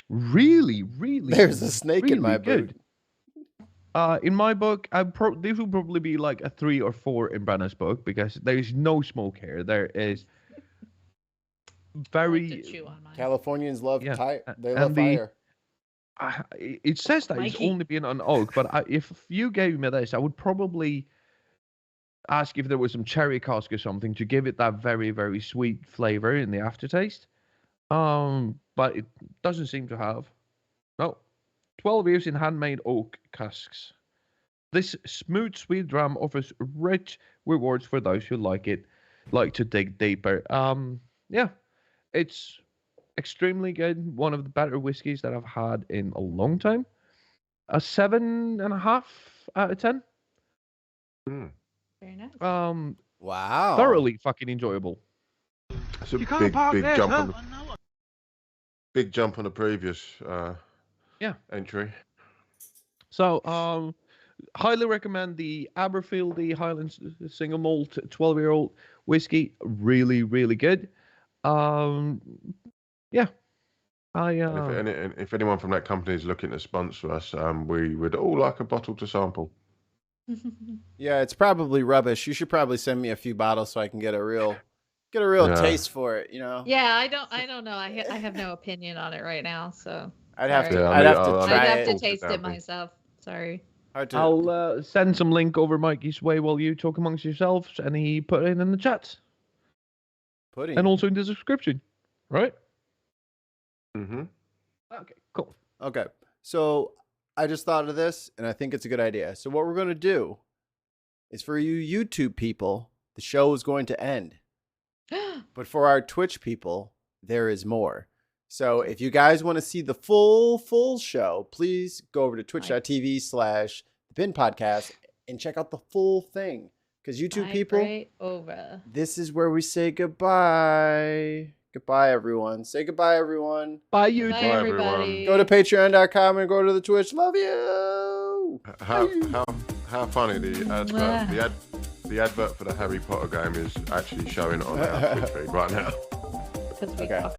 Really. There's a snake in my good. boot. In my book, this will probably be like a 3 or 4 in Brenna's book because there is no smoke here. There is I like to very. chew on mine. Californians love Yeah, they and love the- fire. It says that it's Mikey. only been on oak, but if you gave me this, I would probably ask if there was some cherry cask or something to give it that very, very sweet flavor in the aftertaste. But it doesn't seem to have. No. 12 years in handmade oak casks. This smooth, sweet dram offers rich rewards for those who like to dig deeper. Yeah, it's extremely good. One of the better whiskies that I've had in a long time. A 7.5 out of 10. Mm. Very nice. Wow. Thoroughly fucking enjoyable. It's a You can't park big there, jump sir. on the big jump on the previous entry. So, highly recommend the Aberfeldy Highlands Single Malt 12-year-old whiskey. Really, really good. Yeah. And if anyone from that company is looking to sponsor us, we would all like a bottle to sample. Yeah, it's probably rubbish. You should probably send me a few bottles so I can get a real Yeah. taste for it. You know. Yeah, I don't know. I have no opinion on it right now, so I'd have to. Yeah, I'd have to I'll try I'd have it. to Filter taste it sampling. myself. Sorry. Hard to. I'll send some link over Mikey's way while you talk amongst yourselves, and he put it in the chat Pudding. and also in the description, right? Mm-hmm. Okay, cool. Okay. So I just thought of this, and I think it's a good idea. So what we're going to do is for you YouTube people, the show is going to end. But for our Twitch people, there is more. So if you guys want to see the full show, please go over to twitch.tv/thepinpodcast and check out the full thing. Because YouTube people, Vibrate over. this is where we say goodbye. Goodbye, everyone. Say goodbye, everyone. Bye, you. Bye, Bye, everybody. Go to patreon.com and go to the Twitch. Love you. How funny the advert, the advert for the Harry Potter game is actually showing on our Twitch feed right now. Because we Okay. talk